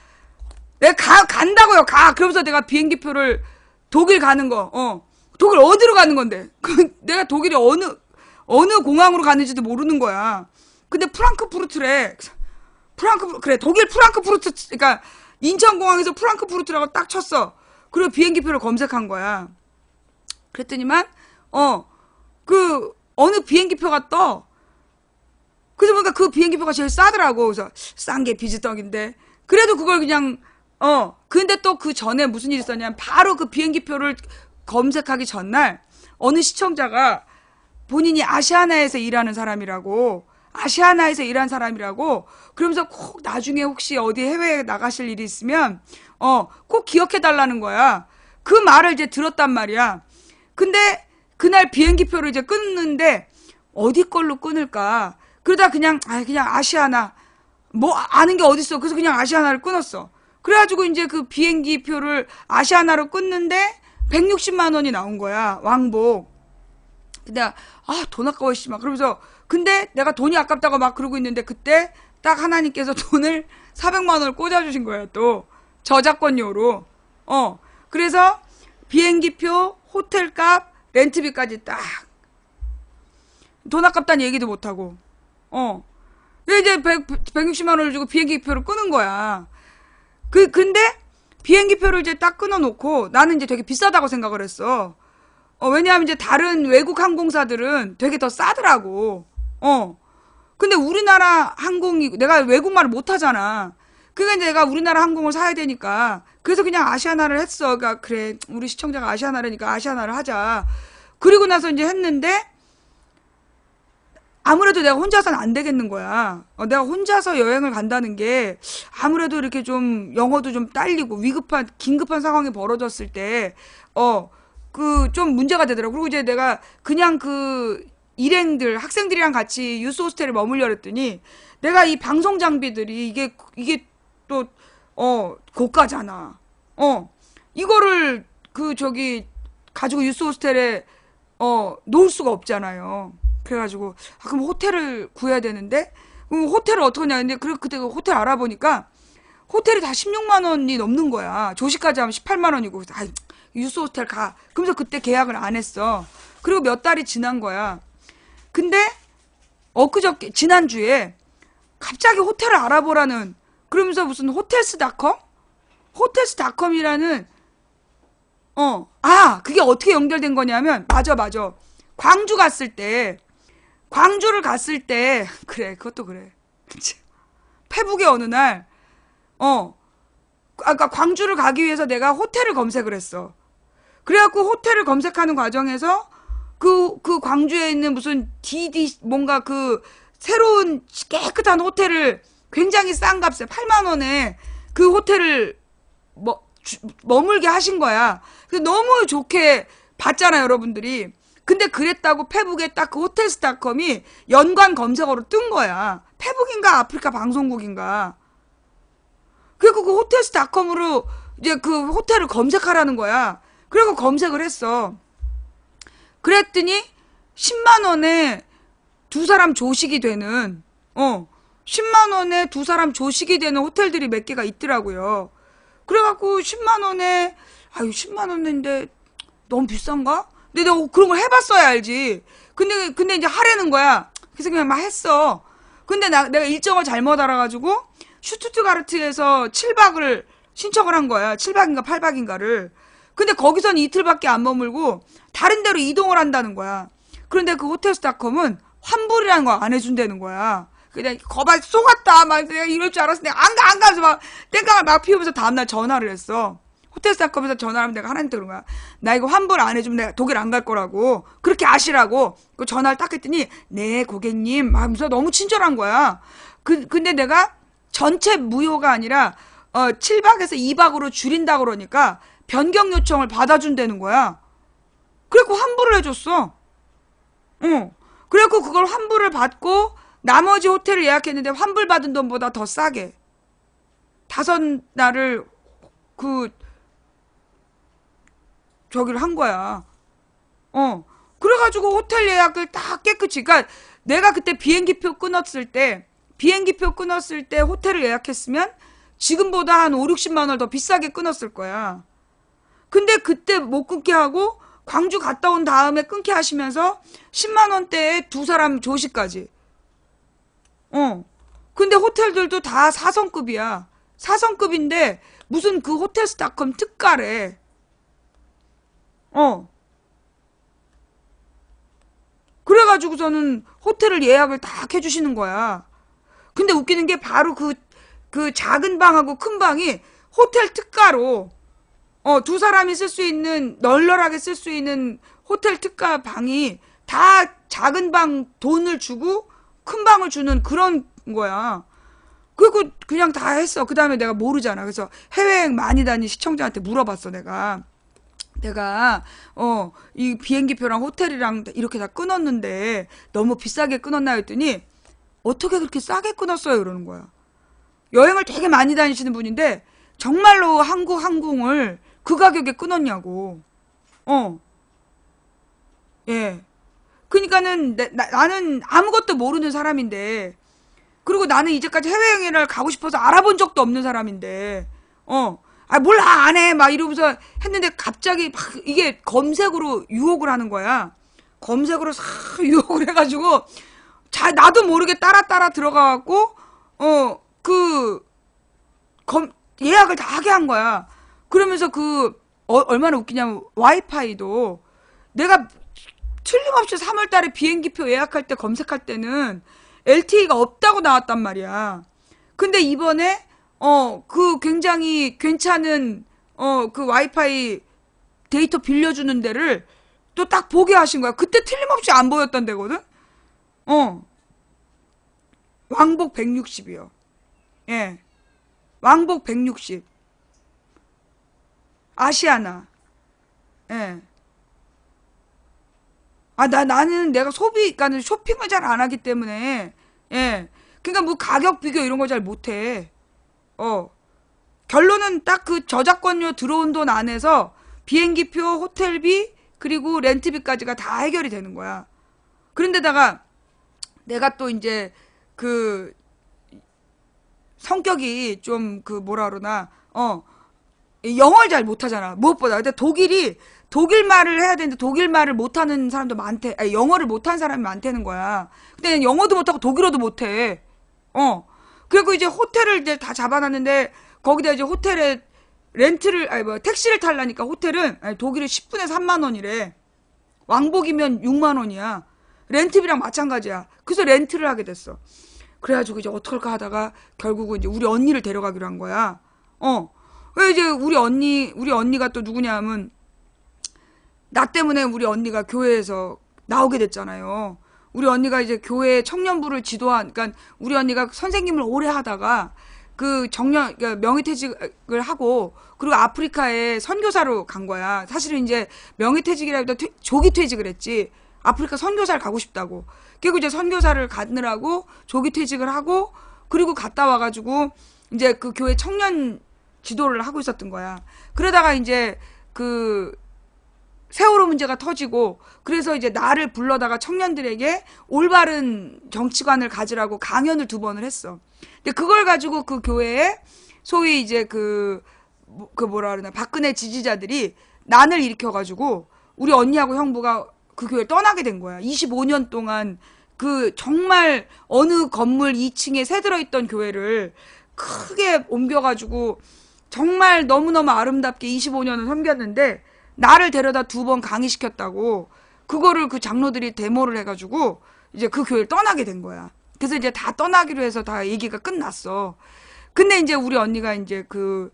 간다고요. 그러면서 내가 비행기표를 독일 가는 거. 독일 어디로 가는 건데? 내가 독일이 어느 공항으로 가는지도 모르는 거야. 근데 프랑크푸르트래. 그래, 독일 프랑크푸르트, 그러니까 인천공항에서 프랑크푸르트라고 딱 쳤어. 그리고 비행기표를 검색한 거야. 그랬더니만, 어느 비행기표가 떠. 그래서 보니까 그 비행기표가 제일 싸더라고. 그래서 싼 게 비지떡인데. 그래도 그걸 그냥, 근데 또 그 전에 무슨 일이 있었냐면, 바로 그 비행기표를 검색하기 전날, 어느 시청자가 본인이 아시아나에서 일하는 사람이라고, 그러면서 꼭 나중에 혹시 어디 해외에 나가실 일이 있으면, 꼭 기억해달라는 거야. 그 말을 이제 들었단 말이야. 근데 그날 비행기표를 이제 끊는데, 어디 걸로 끊을까? 그러다 그냥 아시아나. 뭐 아는 게 어딨어. 그래서 그냥 아시아나를 끊었어. 그래가지고 이제 그 비행기표를 아시아나로 끊는데, 160만 원이 나온 거야. 왕복. 근데 돈 아까워 막 그러면서 근데 내가 돈이 아깝다고 막 그러고 있는데 그때 딱 하나님께서 돈을 400만 원을 꽂아주신 거야. 또 저작권료로. 그래서 비행기표, 호텔값, 렌트비까지 딱 돈 아깝다는 얘기도 못하고 이제 160만 원을 주고 비행기표를 끄는 거야. 근데 비행기표를 이제 딱 끊어놓고 나는 이제 되게 비싸다고 생각을 했어. 왜냐하면 이제 다른 외국 항공사들은 되게 더 싸더라고. 근데 우리나라 항공이, 내가 외국말을 못하잖아. 그러니까 내가 우리나라 항공을 사야 되니까. 그래서 그냥 아시아나를 했어. 그러니까 그래, 우리 시청자가 아시아나라니까 아시아나를 하자. 그리고 나서 이제 했는데, 아무래도 내가 혼자서는 안 되겠는 거야. 내가 혼자서 여행을 간다는 게 아무래도 이렇게 좀 영어도 좀 딸리고 긴급한 상황이 벌어졌을 때, 좀 문제가 되더라고. 그리고 이제 내가 그냥 일행들, 학생들이랑 같이 유스 호스텔에 머물려 그랬더니 내가 이 방송 장비들이 이게 또, 고가잖아. 이거를 가지고 유스 호스텔에, 놓을 수가 없잖아요. 그래가지고 그럼 호텔을 구해야 되는데 그럼 호텔을 어떻게 하냐. 근데 그때 호텔 알아보니까 호텔이 다 16만 원이 넘는 거야. 조식까지 하면 18만 원이고. 유스 호텔 가. 그러면서 그때 계약을 안 했어. 그리고 몇 달이 지난 거야. 근데 엊그저께 지난주에 갑자기 호텔을 알아보라는, 그러면서 무슨 호텔스닷컴이라는 그게 어떻게 연결된 거냐면, 맞아. 광주를 갔을 때, 그래, 그것도 그래. 페북의 어느 날, 아까 광주를 가기 위해서 내가 호텔을 검색을 했어. 그래갖고 호텔을 검색하는 과정에서 그 광주에 있는 무슨 뭔가 새로운 깨끗한 호텔을 굉장히 싼 값에 8만 원에 그 호텔을 머물게 하신 거야. 너무 좋게 봤잖아요, 여러분들이. 근데 그랬다고 페북에 딱 그 호텔스닷컴이 연관 검색어로 뜬 거야. 페북인가 아프리카 방송국인가. 그리고 그 호텔스닷컴으로 이제 그 호텔을 검색하라는 거야. 그리고 검색을 했어. 그랬더니 10만 원에 두 사람 조식이 되는 10만 원에 두 사람 조식이 되는 호텔들이 몇 개가 있더라고요. 그래갖고 10만 원에 10만 원인데 너무 비싼가? 근데 내가 그런 걸 해봤어야 알지. 근데 이제 하라는 거야. 그래서 그냥 막 했어. 근데 내가 일정을 잘못 알아가지고 슈투트가르트에서 7박을 신청을 한 거야. 7박인가 8박인가를. 근데 거기선 이틀밖에 안 머물고 다른 데로 이동을 한다는 거야. 그런데 그 호텔스닷컴은 환불이라는 거 안 해준다는 거야. 그냥 거봐 속았다. 막 내가 이럴 줄 알았어. 내가 안 가 해서 막 땡깡을 막 피우면서 다음날 전화를 했어. 호텔스닷컴에서 전화하면 내가 하나님한테 그런 거야. 나 이거 환불 안 해주면 내가 독일 안 갈 거라고. 그렇게 아시라고. 그 전화를 딱 했더니 네 고객님 하면서 너무 친절한 거야. 근데 내가 전체 무효가 아니라 7박에서 2박으로 줄인다 그러니까 변경 요청을 받아준다는 거야. 그래갖고 환불을 해줬어. 그래갖고 그걸 환불을 받고 나머지 호텔을 예약했는데 환불 받은 돈보다 더 싸게 5날을 저기를 한 거야. 그래가지고 호텔 예약을 다 깨끗이. 그러니까 내가 그때 비행기표 끊었을 때 호텔을 예약했으면 지금보다 한 5, 60만 원 더 비싸게 끊었을 거야. 근데 그때 못 끊게 하고 광주 갔다 온 다음에 끊게 하시면서 10만 원대에 2사람 조식까지. 근데 호텔들도 다 4성급이야. 4성급인데 무슨 그 호텔스닷컴 특가래. 그래가지고서는 호텔을 예약을 다 해주시는 거야. 근데 웃기는 게 바로 그 작은 방하고 큰 방이 호텔 특가로 2사람이 쓸 수 있는 널널하게 쓸 수 있는 호텔 특가 방이 다 작은 방 돈을 주고 큰 방을 주는 그런 거야. 그리고 그냥 다 했어. 그 다음에 내가 모르잖아. 그래서 해외여행 많이 다닌 시청자한테 물어봤어. 내가 이 비행기표랑 호텔이랑 이렇게 다 끊었는데 너무 비싸게 끊었나 했더니 어떻게 그렇게 싸게 끊었어요? 이러는 거야. 여행을 되게 많이 다니시는 분인데 정말로 한국 항공을 그 가격에 끊었냐고. 예. 그러니까는 나는 아무것도 모르는 사람인데, 그리고 나는 이제까지 해외여행을 가고 싶어서 알아본 적도 없는 사람인데, 몰라 안 해 막 이러면서 했는데 갑자기 막 이게 검색으로 유혹을 하는 거야. 검색으로 싹 유혹을 해가지고 나도 모르게 따라 들어가갖고 예약을 다 하게 한 거야. 그러면서 얼마나 웃기냐면 와이파이도 내가 틀림없이 3월달에 비행기표 예약할 때 검색할 때는 LTE가 없다고 나왔단 말이야. 근데 이번에 굉장히 괜찮은 그 와이파이 데이터 빌려주는 데를 또 딱 보게 하신 거야. 그때 틀림없이 안 보였던 데거든. 왕복 160이요. 예. 왕복 160. 아시아나. 예. 나는 내가 그러니까 쇼핑을 잘 안 하기 때문에, 예. 그러니까 뭐 가격 비교 이런 거 잘 못해. 결론은 딱 그 저작권료 들어온 돈 안에서 비행기표, 호텔비, 그리고 렌트비까지가 다 해결이 되는 거야. 그런데다가 내가 또 이제 성격이 좀 뭐라 그러나, 영어를 잘 못하잖아. 무엇보다. 근데 독일 말을 해야 되는데 독일 말을 못하는 사람도 많대. 아니, 영어를 못하는 사람이 많다는 거야. 근데 영어도 못하고 독일어도 못해. 그리고 이제 호텔을 이제 다 잡아놨는데 거기다 이제 호텔에 택시를 타려니까 호텔은 독일은 10분에 3만 원이래. 왕복이면 6만 원이야. 렌트비랑 마찬가지야. 그래서 렌트를 하게 됐어. 그래가지고 이제 어떡할까 하다가 결국은 이제 우리 언니를 데려가기로 한 거야. 왜 이제 우리 언니가 또 누구냐 하면 나 때문에 우리 언니가 교회에서 나오게 됐잖아요. 우리 언니가 이제 교회 청년부를 그러니까 우리 언니가 선생님을 오래 하다가 그러니까 명의퇴직을 하고, 그리고 아프리카에 선교사로 간 거야. 사실은 이제 명의퇴직이라기보다 조기퇴직을 했지. 아프리카 선교사를 가고 싶다고. 그리고 이제 선교사를 가느라고 조기퇴직을 하고, 그리고 갔다 와가지고 이제 그 교회 청년 지도를 하고 있었던 거야. 그러다가 이제 세월호 문제가 터지고, 그래서 이제 나를 불러다가 청년들에게 올바른 정치관을 가지라고 강연을 2번을 했어. 근데 그걸 가지고 그 교회에 소위 이제 뭐라 그러나 박근혜 지지자들이 난을 일으켜가지고 우리 언니하고 형부가 그 교회를 떠나게 된 거야. 25년 동안 정말 어느 건물 2층에 새 들어있던 교회를 크게 옮겨가지고 정말 너무너무 아름답게 25년을 섬겼는데 나를 데려다 2번 강의시켰다고 그거를 그 장로들이 데모를 해가지고 이제 그 교회를 떠나게 된 거야. 그래서 이제 다 떠나기로 해서 다 얘기가 끝났어. 근데 이제 우리 언니가 이제 그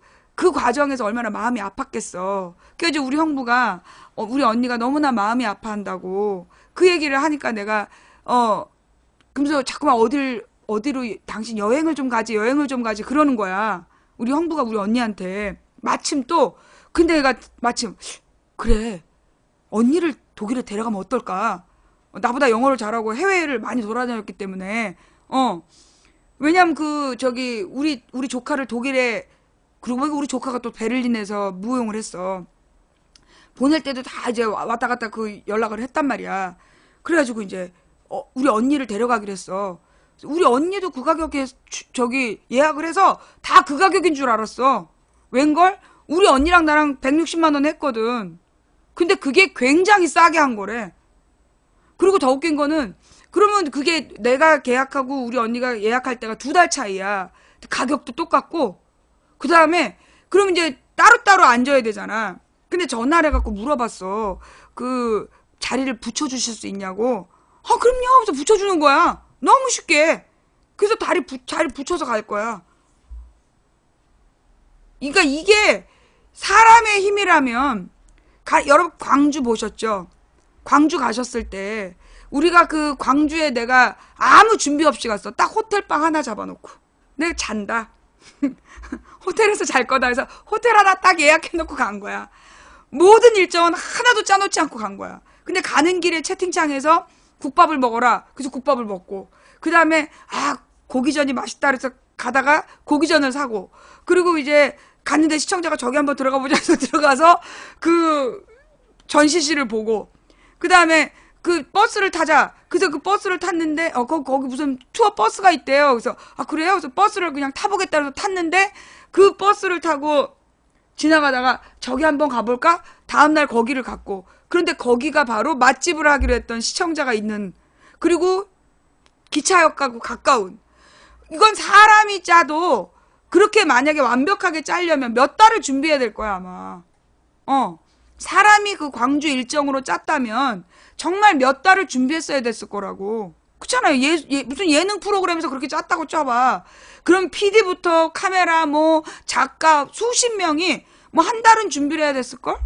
과정에서 얼마나 마음이 아팠겠어. 그래서 이제 우리 형부가 우리 언니가 너무나 마음이 아파한다고 그 얘기를 하니까 내가 그러면서 자꾸만 어디로 당신 여행을 좀 가지 그러는 거야. 우리 형부가 우리 언니한테 마침 또 근데 내가 마침 그래 언니를 독일에 데려가면 어떨까? 나보다 영어를 잘하고 해외를 많이 돌아다녔기 때문에 왜냐면 우리 조카를 독일에 그리고 우리 조카가 또 베를린에서 무용을 했어. 보낼 때도 다 이제 왔다 갔다 그 연락을 했단 말이야. 그래가지고 이제 우리 언니를 데려가기로 했어. 우리 언니도 그 가격에 예약을 해서 다 그 가격인 줄 알았어. 웬걸? 우리 언니랑 나랑 160만 원 했거든. 근데 그게 굉장히 싸게 한 거래. 그리고 더 웃긴 거는 그러면 그게 내가 계약하고 우리 언니가 예약할 때가 2달 차이야. 가격도 똑같고 그 다음에 그럼 이제 따로따로 앉아야 되잖아. 근데 전화를 해갖고 물어봤어. 그 자리를 붙여주실 수 있냐고. 그럼요 하면서 붙여주는 거야. 너무 쉽게. 그래서 자리 붙여서 갈 거야. 그러니까 이게 사람의 힘이라면 여러분 광주 보셨죠? 광주 가셨을 때 우리가 그 광주에 내가 아무 준비 없이 갔어. 딱 호텔방 하나 잡아놓고 내가 잔다. 호텔에서 잘 거다 해서 호텔 하나 딱 예약해놓고 간 거야. 모든 일정은 하나도 짜놓지 않고 간 거야. 근데 가는 길에 채팅창에서 국밥을 먹어라. 그래서 국밥을 먹고 그 다음에 고기전이 맛있다 그래서 가다가 고기전을 사고 그리고 이제 갔는데 시청자가 저기 한번 들어가 보자 해서 들어가서 그 전시실을 보고 그 다음에 그 버스를 타자. 그래서 그 버스를 탔는데 거기 무슨 투어 버스가 있대요. 그래서 그래요? 그래서 버스를 그냥 타보겠다 해서 탔는데 그 버스를 타고 지나가다가 저기 한번 가볼까? 다음날 거기를 갔고 그런데 거기가 바로 맛집을 하기로 했던 시청자가 있는 그리고 기차역하고 가까운 이건 사람이 짜도 그렇게 만약에 완벽하게 짜려면 몇 달을 준비해야 될 거야 아마. 사람이 그 광주 일정으로 짰다면 정말 몇 달을 준비했어야 됐을 거라고. 그렇잖아요. 무슨 예능 프로그램에서 그렇게 짰다고 짜봐. 그럼 PD부터 카메라 뭐 작가 수십 명이 뭐 한 달은 준비를 해야 됐을걸?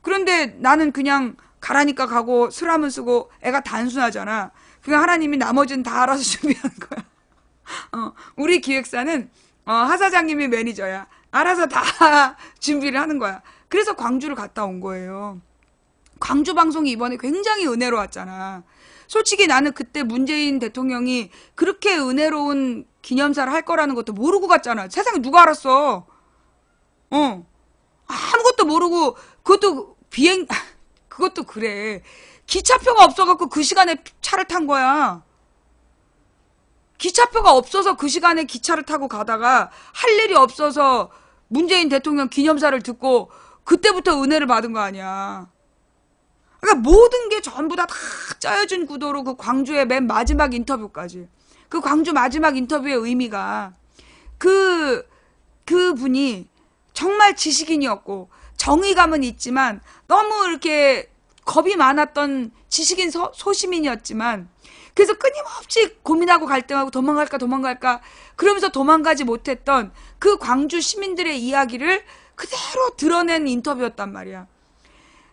그런데 나는 그냥 가라니까 가고 쓰라면 쓰고 애가 단순하잖아. 그냥 하나님이 나머지는 다 알아서 준비하는 거야. 우리 기획사는 하 사장님이 매니저야. 알아서 다 준비를 하는 거야. 그래서 광주를 갔다 온 거예요. 광주 방송이 이번에 굉장히 은혜로웠잖아. 솔직히 나는 그때 문재인 대통령이 그렇게 은혜로운 기념사를 할 거라는 것도 모르고 갔잖아. 세상에 누가 알았어. 아무것도 모르고 그것도 그래. 기차표가 없어갖고 그 시간에 차를 탄 거야. 기차표가 없어서 그 시간에 기차를 타고 가다가 할 일이 없어서 문재인 대통령 기념사를 듣고 그때부터 은혜를 받은 거 아니야. 그러니까 모든 게 전부 다 짜여진 구도로 그 광주의 맨 마지막 인터뷰까지. 그 광주 마지막 인터뷰의 의미가 그분이 정말 지식인이었고 정의감은 있지만 너무 이렇게 겁이 많았던 지식인 소시민이었지만 그래서 끊임없이 고민하고 갈등하고 도망갈까 그러면서 도망가지 못했던 그 광주 시민들의 이야기를 그대로 드러낸 인터뷰였단 말이야.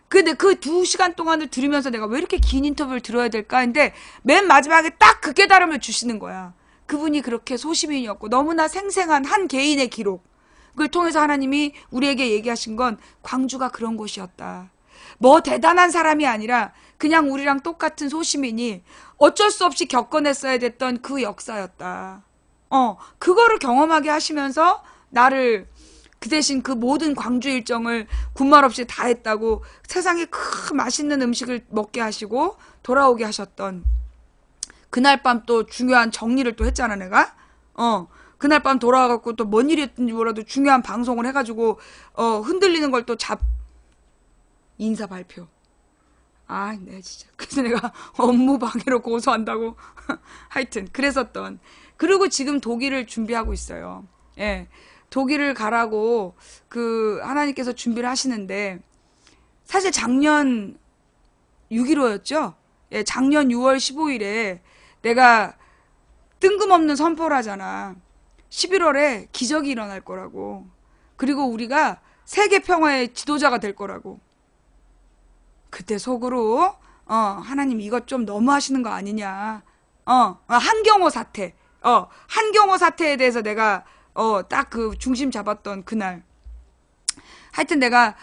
근데 그 2시간 동안을 들으면서 내가 왜 이렇게 긴 인터뷰를 들어야 될까 했는데 맨 마지막에 딱 그 깨달음을 주시는 거야. 그분이 그렇게 소시민이었고 너무나 생생한 한 개인의 기록. 그걸 통해서 하나님이 우리에게 얘기하신 건 광주가 그런 곳이었다. 뭐 대단한 사람이 아니라 그냥 우리랑 똑같은 소시민이 어쩔 수 없이 겪어냈어야 됐던 그 역사였다. 그거를 경험하게 하시면서 나를 그 대신 그 모든 광주 일정을 군말 없이 다 했다고 세상에 큰 맛있는 음식을 먹게 하시고 돌아오게 하셨던 그날 밤 또 중요한 정리를 또 했잖아 내가. 그날 밤 돌아와갖고 또 뭔 일이 있든지 몰라도 중요한 방송을 해가지고 흔들리는 걸 또 인사 발표. 아, 네, 진짜. 그래서 내가 업무 방해로 고소한다고. 하여튼, 그랬었던. 그리고 지금 독일을 준비하고 있어요. 예. 독일을 가라고 하나님께서 준비를 하시는데, 사실 작년 6.15였죠? 예, 작년 6월 15일에 내가 뜬금없는 선포를 하잖아. 11월에 기적이 일어날 거라고. 그리고 우리가 세계 평화의 지도자가 될 거라고. 그때 속으로 하나님 이것 좀 너무 하시는 거 아니냐. 한경호 사태. 한경호 사태에 대해서 내가 딱 그 중심 잡았던 그날. 하여튼 내가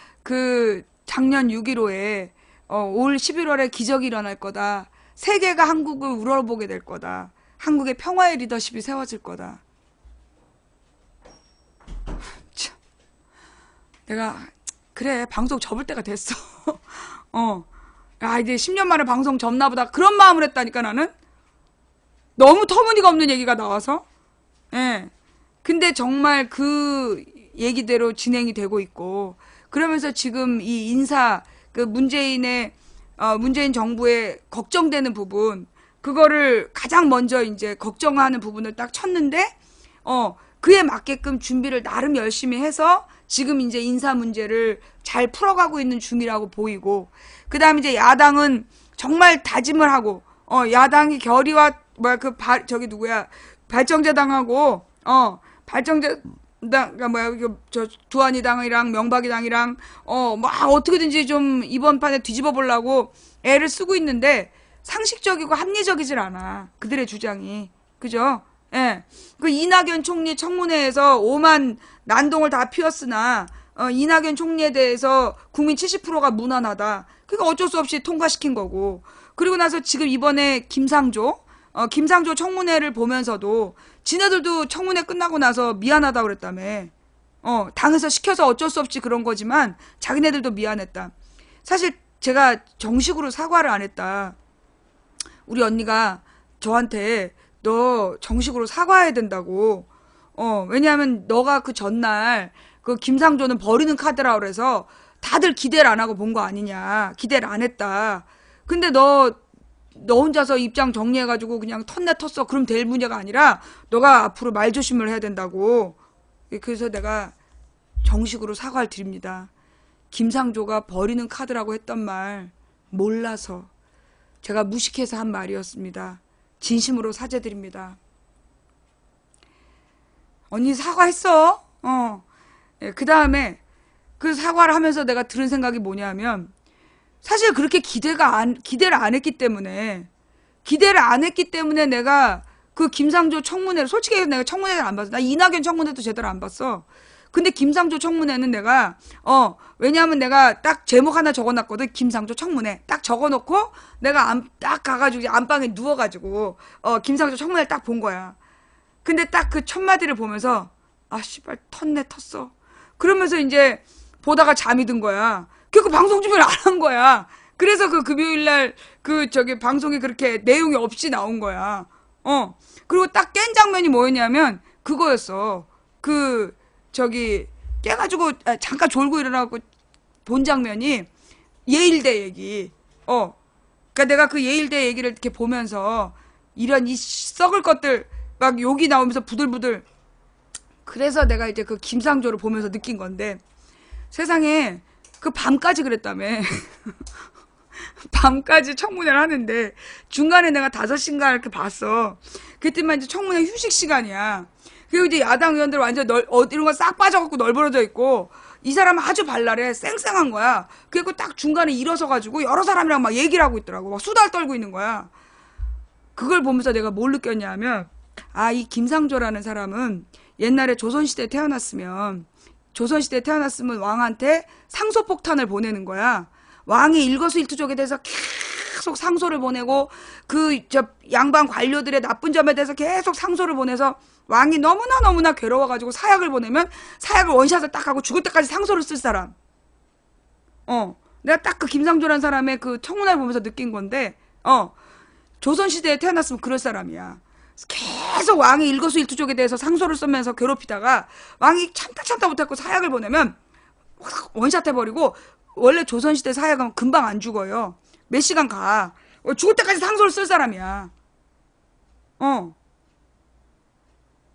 작년 6.15에 올 11월에 기적이 일어날 거다. 세계가 한국을 우러보게 될 거다. 한국의 평화의 리더십이 세워질 거다. 참. 내가 그래 방송 접을 때가 됐어. 야 이제 10년 만에 방송 접나 보다. 그런 마음을 했다니까 나는. 너무 터무니가 없는 얘기가 나와서. 예. 근데 정말 그 얘기대로 진행이 되고 있고 그러면서 지금 이 문재인 정부의 걱정되는 부분 그거를 가장 먼저 이제 걱정하는 부분을 딱 쳤는데 그에 맞게끔 준비를 나름 열심히 해서 지금 이제 인사 문제를 잘 풀어가고 있는 중이라고 보이고 그 다음에 이제 야당은 정말 다짐을 하고 야당이 결의와 발정제당하고 두한이당이랑 명박이당이랑 막 어떻게든지 좀 이번 판에 뒤집어 보려고 애를 쓰고 있는데 상식적이고 합리적이질 않아. 그들의 주장이. 그죠? 예. 그 이낙연 총리 청문회에서 오만 난동을 다 피웠으나 이낙연 총리에 대해서 국민 70%가 무난하다. 그러니까 어쩔 수 없이 통과시킨 거고. 그리고 나서 지금 이번에 김상조 청문회를 보면서도 지네들도 청문회 끝나고 나서 미안하다 그랬다며. 당에서 시켜서 어쩔 수 없이 그런 거지만 자기네들도 미안했다. 사실 제가 정식으로 사과를 안 했다. 우리 언니가 저한테 너 정식으로 사과해야 된다고. 왜냐하면 너가 그 전날 그 김상조는 버리는 카드라 그래서 다들 기대를 안 하고 본 거 아니냐. 기대를 안 했다. 근데 너 혼자서 입장 정리해가지고 그냥 텄네 텄어. 그럼 될 문제가 아니라 너가 앞으로 말 조심을 해야 된다고. 그래서 내가 정식으로 사과를 드립니다. 김상조가 버리는 카드라고 했던 말 몰라서 제가 무식해서 한 말이었습니다. 진심으로 사죄드립니다. 언니 사과했어. 그 다음에 그 사과를 하면서 내가 들은 생각이 뭐냐면 사실 그렇게 기대를 안 했기 때문에 내가 그 김상조 청문회를 솔직히 내가 청문회를 안 봤어. 나 이낙연 청문회도 제대로 안 봤어. 근데 김상조 청문회는 내가 왜냐하면 내가 딱 제목 하나 적어놨거든. 김상조 청문회 딱 적어놓고 내가 딱 가가지고 안방에 누워가지고 김상조 청문회를 딱 본 거야. 근데 딱 그 첫 마디를 보면서 아 씨발 텄네 텄어. 그러면서 이제 보다가 잠이 든 거야. 그 방송 준비를 안 한 거야. 그래서 그 금요일날 방송이 그렇게 내용이 없이 나온 거야. 그리고 딱 깬 장면이 뭐였냐면 그거였어. 깨가지고 잠깐 졸고 일어나고 본 장면이 예일대 얘기. 그러니까 내가 그 예일대 얘기를 이렇게 보면서 이런 이 썩을 것들 막 욕이 나오면서 부들부들. 그래서 내가 이제 그 김상조를 보면서 느낀 건데 세상에 그 밤까지 그랬다며. 밤까지 청문회를 하는데 중간에 내가 5시인가 이렇게 봤어. 그때만 이제 청문회 휴식 시간이야. 그리고 이제 야당 의원들 완전 이런 거 싹 빠져갖고 널브러져 있고 이 사람은 아주 발랄해. 쌩쌩한 거야. 그리고 딱 중간에 일어서가지고 여러 사람이랑 막 얘기를 하고 있더라고. 막 수다를 떨고 있는 거야. 그걸 보면서 내가 뭘 느꼈냐 하면 이 김상조라는 사람은 옛날에 조선시대에 태어났으면 왕한테 상소폭탄을 보내는 거야. 왕이 일거수일투족에 대해서 계속 상소를 보내고 양반 관료들의 나쁜 점에 대해서 계속 상소를 보내서 왕이 너무나 괴로워가지고 사약을 보내면 사약을 원샷을 딱 하고 죽을 때까지 상소를 쓸 사람. 내가 딱 그 김상조라는 사람의 그 청문회를 보면서 느낀 건데 조선시대에 태어났으면 그럴 사람이야. 계속 왕이 일거수일투족에 대해서 상소를 쓰면서 괴롭히다가 왕이 참다 못했고 사약을 보내면 원샷 해버리고 원래 조선시대 사약은 금방 안 죽어요. 몇 시간 가. 죽을 때까지 상소를 쓸 사람이야.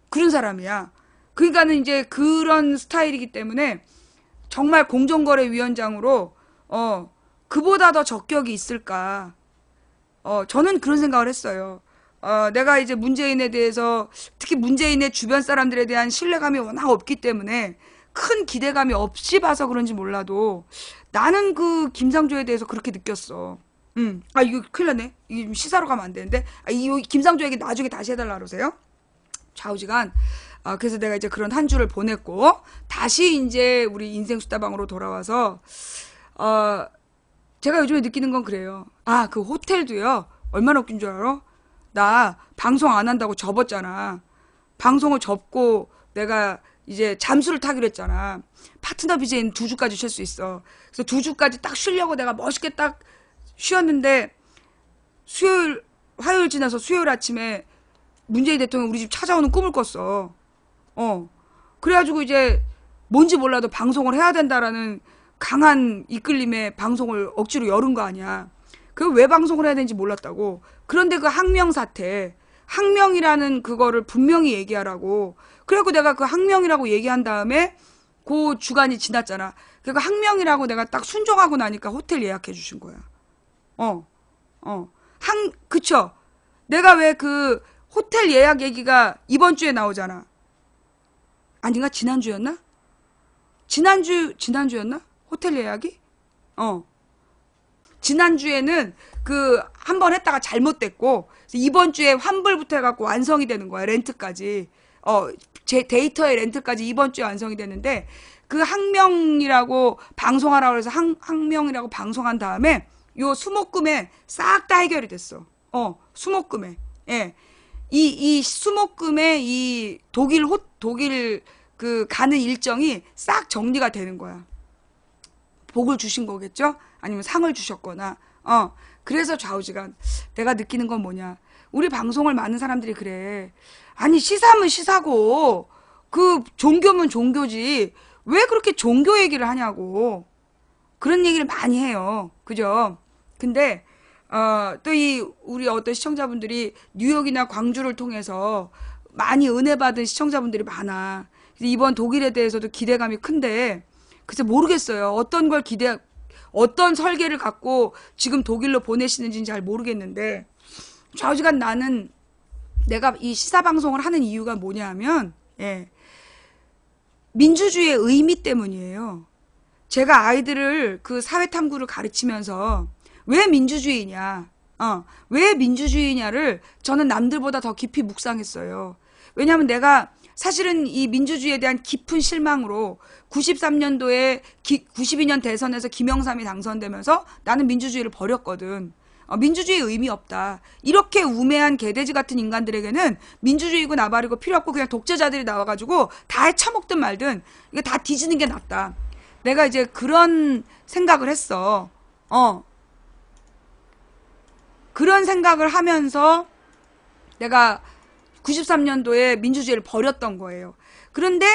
그런 사람이야. 그러니까는 이제 그런 스타일이기 때문에 정말 공정거래위원장으로 그보다 더 적격이 있을까. 저는 그런 생각을 했어요. 내가 이제 문재인에 대해서 특히 문재인의 주변 사람들에 대한 신뢰감이 워낙 없기 때문에 큰 기대감이 없이 봐서 그런지 몰라도 나는 그 김상조에 대해서 그렇게 느꼈어. 이거 큰일 났네. 이거 시사로 가면 안 되는데. 이 김상조 얘기 나중에 다시 해달라 그러세요? 좌우지간. 그래서 내가 이제 그런 한 주를 보냈고, 다시 이제 우리 인생수다방으로 돌아와서, 제가 요즘에 느끼는 건 그래요. 그 호텔도요, 얼마나 웃긴 줄 알아? 나 방송 안 한다고 접었잖아. 방송을 접고 내가 이제 잠수를 타기로 했잖아. 파트너 BJ는 2주까지 쉴 수 있어. 그래서 2주까지 딱 쉬려고 내가 멋있게 딱 쉬었는데, 화요일 지나서 수요일 아침에 문재인 대통령 우리 집 찾아오는 꿈을 꿨어. 그래가지고 이제 뭔지 몰라도 방송을 해야 된다라는 강한 이끌림에 방송을 억지로 열은 거 아니야. 그 왜 방송을 해야 되는지 몰랐다고. 그런데 그 항명 사태, 항명이라는 그거를 분명히 얘기하라고. 그래갖고 내가 그 항명이라고 얘기한 다음에 그 주간이 지났잖아. 그러니까 항명이라고 내가 딱 순종하고 나니까 호텔 예약해 주신 거야. 그쵸? 내가 왜 그 호텔 예약 얘기가 이번 주에 나오잖아. 아닌가? 지난주였나? 지난주였나? 호텔 예약이? 지난주에는 그 한 번 했다가 잘못됐고, 이번 주에 환불부터 해갖고 완성이 되는 거야. 렌트까지. 제 데이터의 렌트까지 이번 주에 완성이 됐는데, 그 항명이라고 방송하라고 해서 항명이라고 방송한 다음에 요 수목금에 싹 다 해결이 됐어. 수목금에. 예. 이 수목금에 이 독일 그 가는 일정이 싹 정리가 되는 거야. 복을 주신 거겠죠? 아니면 상을 주셨거나. 그래서 좌우지간 내가 느끼는 건 뭐냐. 우리 방송을 많은 사람들이 그래. 아니 시사면 시사고 그 종교면 종교지. 왜 그렇게 종교 얘기를 하냐고. 그런 얘기를 많이 해요. 그죠? 근데 또 우리 어떤 시청자분들이 뉴욕이나 광주를 통해서 많이 은혜 받은 시청자분들이 많아. 그래서 이번 독일에 대해서도 기대감이 큰데, 글쎄 모르겠어요. 어떤 설계를 갖고 지금 독일로 보내시는지는 잘 모르겠는데, 좌우지간 나는 내가 이 시사방송을 하는 이유가 뭐냐 하면, 민주주의의 의미 때문이에요. 제가 아이들을 그 사회탐구를 가르치면서 왜 민주주의냐, 왜 민주주의냐를 저는 남들보다 더 깊이 묵상했어요. 왜냐하면 내가 사실은 이 민주주의에 대한 깊은 실망으로 92년 대선에서 김영삼이 당선되면서 나는 민주주의를 버렸거든. 민주주의 의미 없다. 이렇게 우매한 개돼지 같은 인간들에게는 민주주의고 나발이고 필요 없고 그냥 독재자들이 나와가지고 다 해쳐먹든 말든 이거 다 뒤지는 게 낫다. 내가 이제 그런 생각을 했어. 그런 생각을 하면서 내가 93년도에 민주주의를 버렸던 거예요. 그런데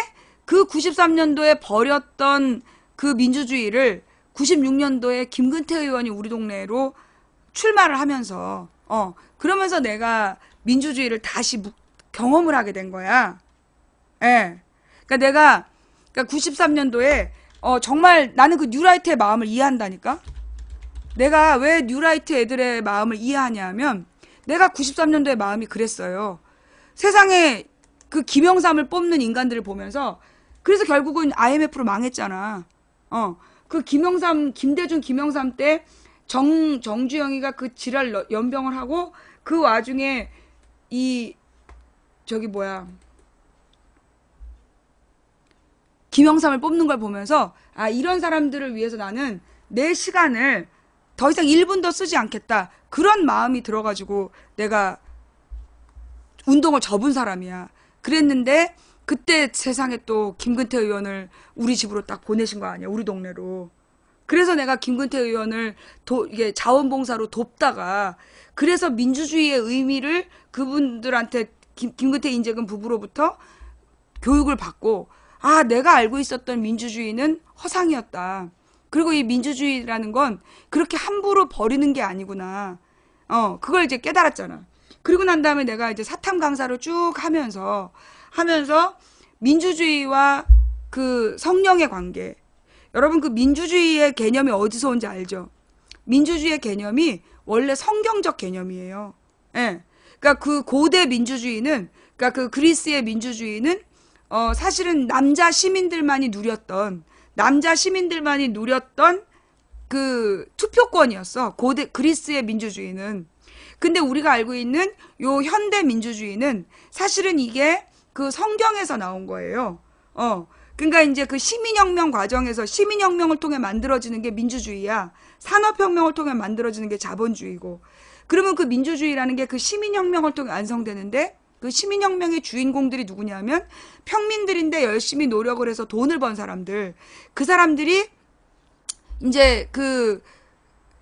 그 93년도에 버렸던 그 민주주의를 96년도에 김근태 의원이 우리 동네로 출마를 하면서 그러면서 내가 민주주의를 다시 경험을 하게 된 거야. 예. 그러니까 내가 93년도에 정말 나는 그 뉴라이트의 마음을 이해한다니까. 내가 왜 뉴라이트 애들의 마음을 이해하냐 하면 내가 93년도의 마음이 그랬어요. 세상에 그 김영삼을 뽑는 인간들을 보면서 그래서 결국은 IMF로 망했잖아. 그 김대중 김영삼 때 정주영이가 그 지랄 연병을 하고 그 와중에 김영삼을 뽑는 걸 보면서 이런 사람들을 위해서 나는 내 시간을 더 이상 1분도 쓰지 않겠다. 그런 마음이 들어가지고 내가 운동을 접은 사람이야. 그랬는데 그때 세상에 또 김근태 의원을 우리 집으로 딱 보내신 거 아니야. 우리 동네로. 그래서 내가 김근태 의원을 이게 자원봉사로 돕다가 그래서 민주주의의 의미를 그분들한테 김근태 인재근 부부로부터 교육을 받고 내가 알고 있었던 민주주의는 허상이었다. 그리고 이 민주주의라는 건 그렇게 함부로 버리는 게 아니구나. 그걸 이제 깨달았잖아. 그리고 난 다음에 내가 이제 사탐 강사를 쭉 하면서 민주주의와 그 성령의 관계. 여러분, 그 민주주의의 개념이 어디서 온지 알죠? 민주주의의 개념이 원래 성경적 개념이에요. 예. 그러니까 그 고대 민주주의는, 그러니까 그 그리스의 민주주의는 사실은 남자 시민들만이 누렸던 그 투표권이었어. 고대 그리스의 민주주의는. 근데 우리가 알고 있는 요 현대 민주주의는 사실은 이게 그 성경에서 나온 거예요. 그러니까 이제 그 시민혁명 과정에서 시민혁명을 통해 만들어지는 게 민주주의야. 산업혁명을 통해 만들어지는 게 자본주의고. 그러면 그 민주주의라는 게 그 시민혁명을 통해 완성되는데, 그 시민혁명의 주인공들이 누구냐면 평민들인데 열심히 노력을 해서 돈을 번 사람들. 그 사람들이 이제 그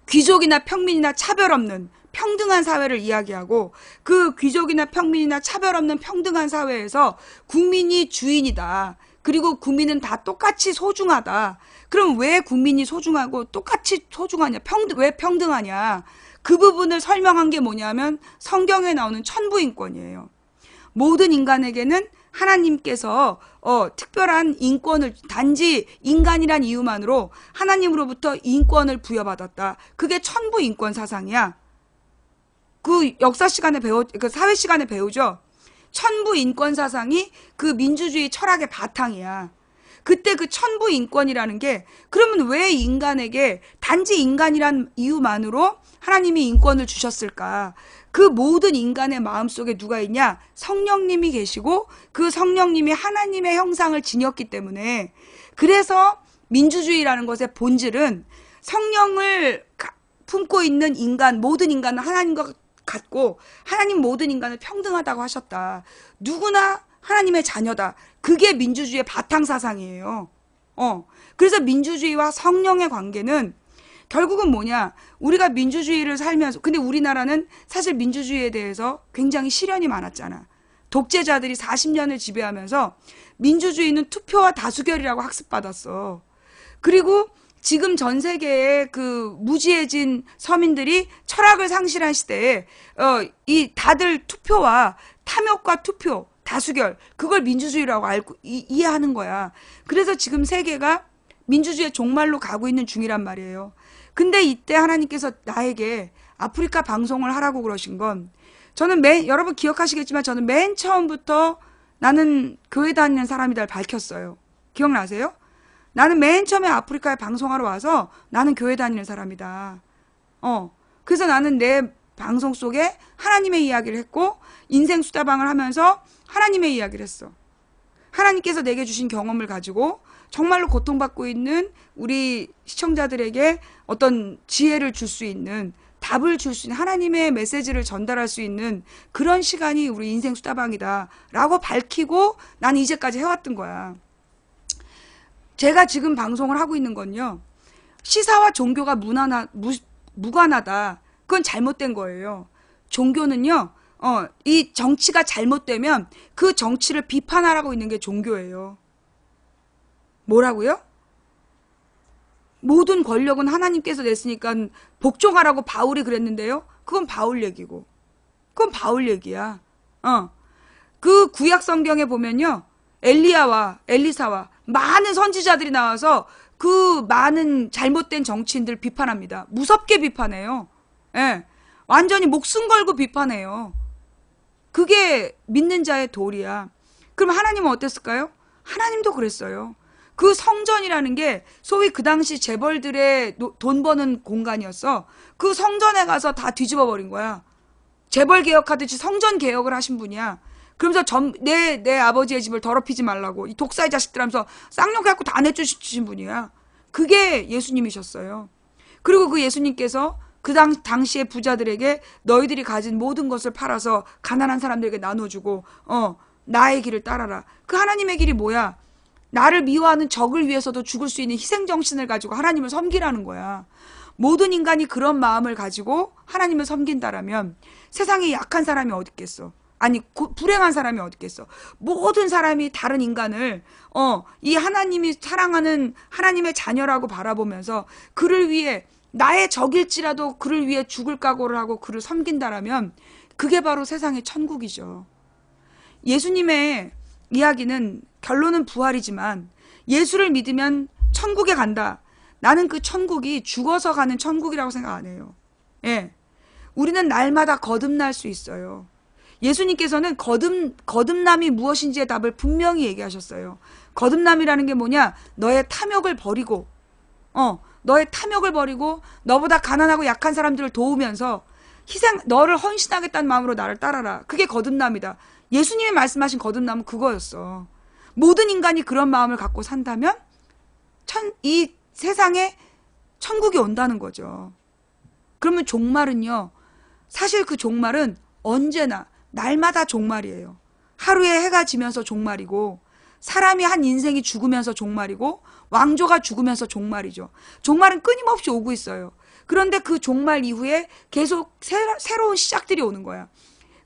귀족이나 평민이나 차별 없는 평등한 사회를 이야기하고, 그 귀족이나 평민이나 차별 없는 평등한 사회에서 국민이 주인이다. 그리고 국민은 다 똑같이 소중하다. 그럼 왜 국민이 소중하고 똑같이 소중하냐? 왜 평등하냐? 그 부분을 설명한 게 뭐냐면 성경에 나오는 천부인권이에요. 모든 인간에게는 하나님께서 특별한 인권을, 단지 인간이란 이유만으로 하나님으로부터 인권을 부여받았다. 그게 천부인권 사상이야. 그 역사 시간에 그 사회 시간에 배우죠. 천부인권 사상이 그 민주주의 철학의 바탕이야. 그때 그 천부인권이라는 게, 그러면 왜 인간에게 단지 인간이란 이유만으로 하나님이 인권을 주셨을까? 그 모든 인간의 마음속에 누가 있냐? 성령님이 계시고, 그 성령님이 하나님의 형상을 지녔기 때문에, 그래서 민주주의라는 것의 본질은 성령을 품고 있는 인간, 모든 인간은 하나님과 같고 하나님 모든 인간을 평등하다고 하셨다. 누구나 하나님의 자녀다. 그게 민주주의의 바탕사상이에요. 그래서 민주주의와 성령의 관계는 결국은 뭐냐? 우리가 민주주의를 살면서, 근데 우리나라는 사실 민주주의에 대해서 굉장히 시련이 많았잖아. 독재자들이 40년을 지배하면서 민주주의는 투표와 다수결이라고 학습받았어. 그리고 지금 전 세계의 그 무지해진 서민들이 철학을 상실한 시대에 이 다들 투표와 탐욕과 투표, 다수결, 그걸 민주주의라고 알고 이해하는 거야. 그래서 지금 세계가 민주주의의 종말로 가고 있는 중이란 말이에요. 근데 이때 하나님께서 나에게 아프리카 방송을 하라고 그러신 건, 저는 여러분 기억하시겠지만 저는 맨 처음부터 나는 교회 다니는 사람이다를 밝혔어요. 기억나세요? 나는 맨 처음에 아프리카에 방송하러 와서 나는 교회 다니는 사람이다. 그래서 나는 내 방송 속에 하나님의 이야기를 했고, 인생 수다방을 하면서 하나님의 이야기를 했어. 하나님께서 내게 주신 경험을 가지고 정말로 고통받고 있는 우리 시청자들에게 어떤 지혜를 줄 수 있는, 답을 줄 수 있는, 하나님의 메시지를 전달할 수 있는 그런 시간이 우리 인생 수다방이다 라고 밝히고 난 이제까지 해왔던 거야. 제가 지금 방송을 하고 있는 건요, 시사와 종교가 무관하다. 그건 잘못된 거예요. 종교는요, 이 정치가 잘못되면 그 정치를 비판하라고 있는 게 종교예요. 뭐라고요? 모든 권력은 하나님께서 냈으니까 복종하라고 바울이 그랬는데요. 그건 바울 얘기고. 그건 바울 얘기야. 그 구약 성경에 보면요, 엘리야와 엘리사와 많은 선지자들이 나와서 그 많은 잘못된 정치인들 비판합니다. 무섭게 비판해요. 예. 완전히 목숨 걸고 비판해요. 그게 믿는 자의 도리야. 그럼 하나님은 어땠을까요? 하나님도 그랬어요. 그 성전이라는 게 소위 그 당시 재벌들의 돈 버는 공간이었어. 그 성전에 가서 다 뒤집어 버린 거야. 재벌 개혁하듯이 성전 개혁을 하신 분이야. 그러면서 내 아버지의 집을 더럽히지 말라고 이 독사의 자식들 하면서 쌍욕해갖고 다 내쫓으신 분이야. 그게 예수님이셨어요. 그리고 그 예수님께서 그 당시의 부자들에게 너희들이 가진 모든 것을 팔아서 가난한 사람들에게 나눠주고 나의 길을 따라라. 그 하나님의 길이 뭐야? 나를 미워하는 적을 위해서도 죽을 수 있는 희생정신을 가지고 하나님을 섬기라는 거야. 모든 인간이 그런 마음을 가지고 하나님을 섬긴다라면 세상에 약한 사람이 어디 있겠어? 아니 불행한 사람이 어디 있겠어. 모든 사람이 다른 인간을 이 하나님이 사랑하는 하나님의 자녀라고 바라보면서 그를 위해 나의 적일지라도 그를 위해 죽을 각오를 하고 그를 섬긴다라면 그게 바로 세상의 천국이죠. 예수님의 이야기는 결론은 부활이지만 예수를 믿으면 천국에 간다. 나는 그 천국이 죽어서 가는 천국이라고 생각 안 해요. 예. 우리는 날마다 거듭날 수 있어요. 예수님께서는 거듭남이 무엇인지의 답을 분명히 얘기하셨어요. 거듭남이라는 게 뭐냐? 너의 탐욕을 버리고, 너의 탐욕을 버리고, 너보다 가난하고 약한 사람들을 도우면서 너를 헌신하겠다는 마음으로 나를 따라라. 그게 거듭남이다. 예수님이 말씀하신 거듭남은 그거였어. 모든 인간이 그런 마음을 갖고 산다면, 이 세상에 천국이 온다는 거죠. 그러면 종말은요, 사실 그 종말은 언제나 날마다 종말이에요. 하루에 해가 지면서 종말이고 사람이 한 인생이 죽으면서 종말이고 왕조가 죽으면서 종말이죠. 종말은 끊임없이 오고 있어요. 그런데 그 종말 이후에 계속 새로운 시작들이 오는 거야.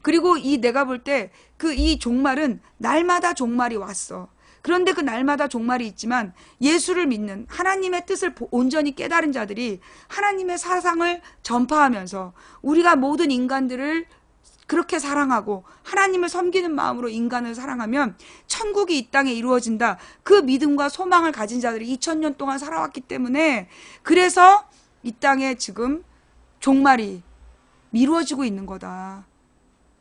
그리고 내가 볼 때 이 종말은 날마다 종말이 왔어. 그런데 그 날마다 종말이 있지만 예수를 믿는 하나님의 뜻을 온전히 깨달은 자들이 하나님의 사상을 전파하면서 우리가 모든 인간들을 그렇게 사랑하고 하나님을 섬기는 마음으로 인간을 사랑하면 천국이 이 땅에 이루어진다. 그 믿음과 소망을 가진 자들이 2000년 동안 살아왔기 때문에 그래서 이 땅에 지금 종말이 이루어지고 있는 거다.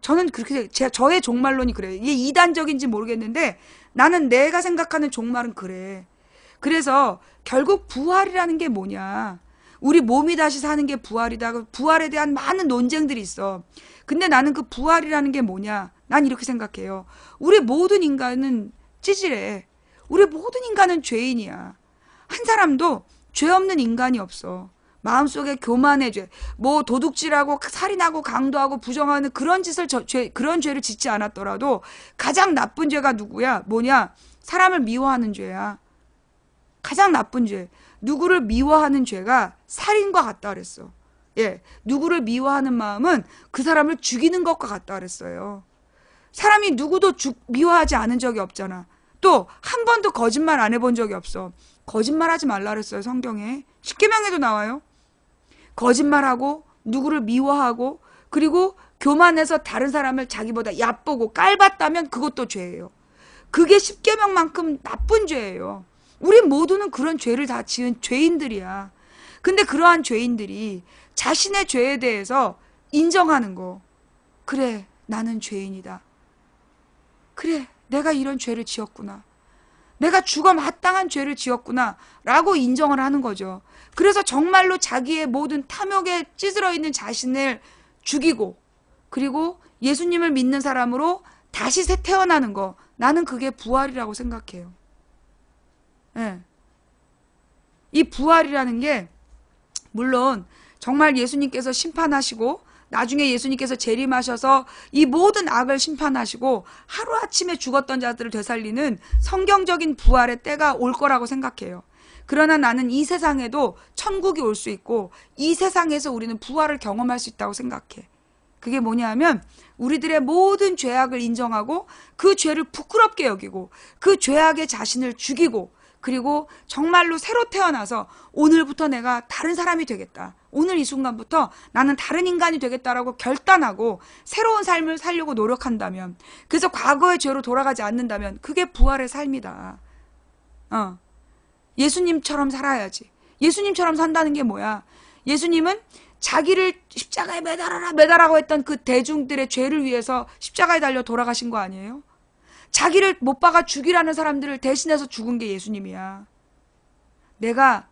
저는 그렇게 저의 종말론이 그래요. 이게 이단적인지 모르겠는데 나는 내가 생각하는 종말은 그래. 그래서 결국 부활이라는 게 뭐냐. 우리 몸이 다시 사는 게 부활이다. 그 부활에 대한 많은 논쟁들이 있어. 근데 나는 그 부활이라는 게 뭐냐. 난 이렇게 생각해요. 우리 모든 인간은 찌질해. 우리 모든 인간은 죄인이야. 한 사람도 죄 없는 인간이 없어. 마음속에 교만의 죄, 도둑질하고 살인하고 강도하고 부정하는 그런 그런 죄를 짓지 않았더라도 가장 나쁜 죄가 누구야? 뭐냐? 사람을 미워하는 죄야. 가장 나쁜 죄. 누구를 미워하는 죄가 살인과 같다 그랬어. 예, 누구를 미워하는 마음은 그 사람을 죽이는 것과 같다 그랬어요. 사람이 누구도 미워하지 않은 적이 없잖아. 또 한 번도 거짓말 안 해본 적이 없어. 거짓말하지 말라 그랬어요, 성경에. 십계명에도 나와요. 거짓말하고 누구를 미워하고 그리고 교만해서 다른 사람을 자기보다 얕보고 깔봤다면 그것도 죄예요. 그게 십계명만큼 나쁜 죄예요. 우리 모두는 그런 죄를 다 지은 죄인들이야. 근데 그러한 죄인들이 자신의 죄에 대해서 인정하는 거. 그래, 나는 죄인이다. 그래, 내가 이런 죄를 지었구나. 내가 죽어 마땅한 죄를 지었구나 라고 인정을 하는 거죠. 그래서 정말로 자기의 모든 탐욕에 찌들어 있는 자신을 죽이고 그리고 예수님을 믿는 사람으로 다시 새 태어나는 거. 나는 그게 부활이라고 생각해요. 예. 이 부활이라는 게 물론 정말 예수님께서 심판하시고 나중에 예수님께서 재림하셔서 이 모든 악을 심판하시고 하루아침에 죽었던 자들을 되살리는 성경적인 부활의 때가 올 거라고 생각해요. 그러나 나는 이 세상에도 천국이 올 수 있고 이 세상에서 우리는 부활을 경험할 수 있다고 생각해. 그게 뭐냐 하면 우리들의 모든 죄악을 인정하고 그 죄를 부끄럽게 여기고 그 죄악의 자신을 죽이고 그리고 정말로 새로 태어나서 오늘부터 내가 다른 사람이 되겠다. 오늘 이 순간부터 나는 다른 인간이 되겠다라고 결단하고 새로운 삶을 살려고 노력한다면 그래서 과거의 죄로 돌아가지 않는다면 그게 부활의 삶이다. 예수님처럼 살아야지. 예수님처럼 산다는 게 뭐야? 예수님은 자기를 십자가에 매달아라고 했던 그 대중들의 죄를 위해서 십자가에 달려 돌아가신 거 아니에요? 자기를 못 박아 죽이라는 사람들을 대신해서 죽은 게 예수님이야. 내가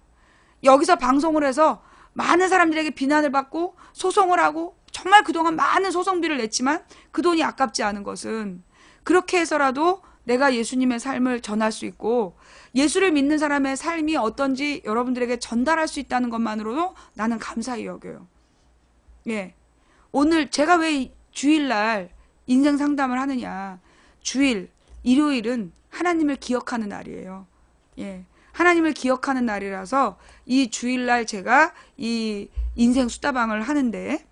여기서 방송을 해서 많은 사람들에게 비난을 받고 소송을 하고 정말 그동안 많은 소송비를 냈지만 그 돈이 아깝지 않은 것은 그렇게 해서라도 내가 예수님의 삶을 전할 수 있고 예수를 믿는 사람의 삶이 어떤지 여러분들에게 전달할 수 있다는 것만으로도 나는 감사히 여겨요. 예. 오늘 제가 왜 주일날 인생 상담을 하느냐. 주일, 일요일은 하나님을 기억하는 날이에요. 예. 하나님을 기억하는 날이라서 이 주일날 제가 이 인생 수다방을 하는데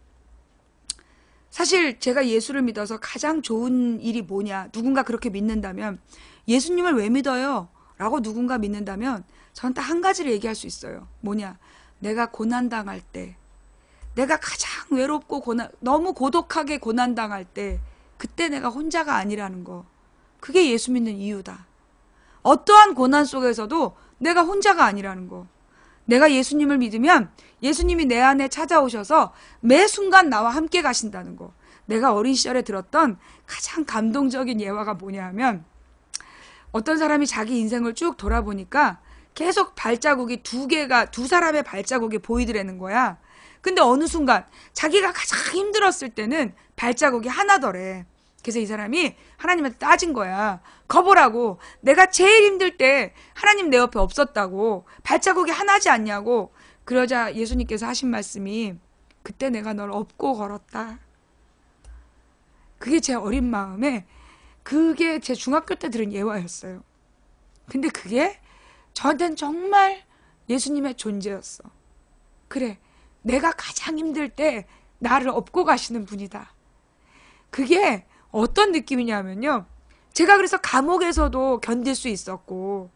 사실 제가 예수를 믿어서 가장 좋은 일이 뭐냐, 누군가 그렇게 믿는다면, 예수님을 왜 믿어요? 라고 누군가 믿는다면 저는 딱 한 가지를 얘기할 수 있어요. 뭐냐, 내가 고난당할 때, 내가 가장 외롭고 너무 고독하게 고난당할 때, 그때 내가 혼자가 아니라는 거, 그게 예수 믿는 이유다. 어떠한 고난 속에서도 내가 혼자가 아니라는 거. 내가 예수님을 믿으면 예수님이 내 안에 찾아오셔서 매 순간 나와 함께 가신다는 거. 내가 어린 시절에 들었던 가장 감동적인 예화가 뭐냐 하면, 어떤 사람이 자기 인생을 쭉 돌아보니까 계속 발자국이 두 사람의 발자국이 보이더라는 거야. 근데 어느 순간 자기가 가장 힘들었을 때는 발자국이 하나더래. 그래서 이 사람이 하나님한테 따진 거야. 거보라고, 내가 제일 힘들 때 하나님 내 옆에 없었다고, 발자국이 하나지 않냐고. 그러자 예수님께서 하신 말씀이, 그때 내가 널 업고 걸었다. 그게 제 어린 마음에, 그게 제 중학교 때 들은 예화였어요. 근데 그게 저한테는 정말 예수님의 존재였어. 그래, 내가 가장 힘들 때 나를 업고 가시는 분이다. 그게 어떤 느낌이냐면요, 제가 그래서 감옥에서도 견딜 수 있었고,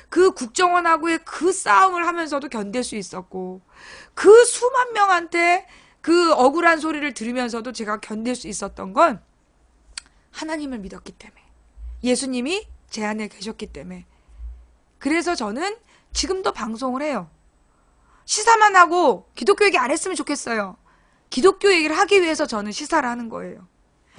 그 국정원하고의 그 싸움을 하면서도 견딜 수 있었고, 그 수만 명한테 그 억울한 소리를 들으면서도 제가 견딜 수 있었던 건 하나님을 믿었기 때문에, 예수님이 제 안에 계셨기 때문에. 그래서 저는 지금도 방송을 해요. 시사만 하고 기독교 얘기 안 했으면 좋겠어요. 기독교 얘기를 하기 위해서 저는 시사를 하는 거예요.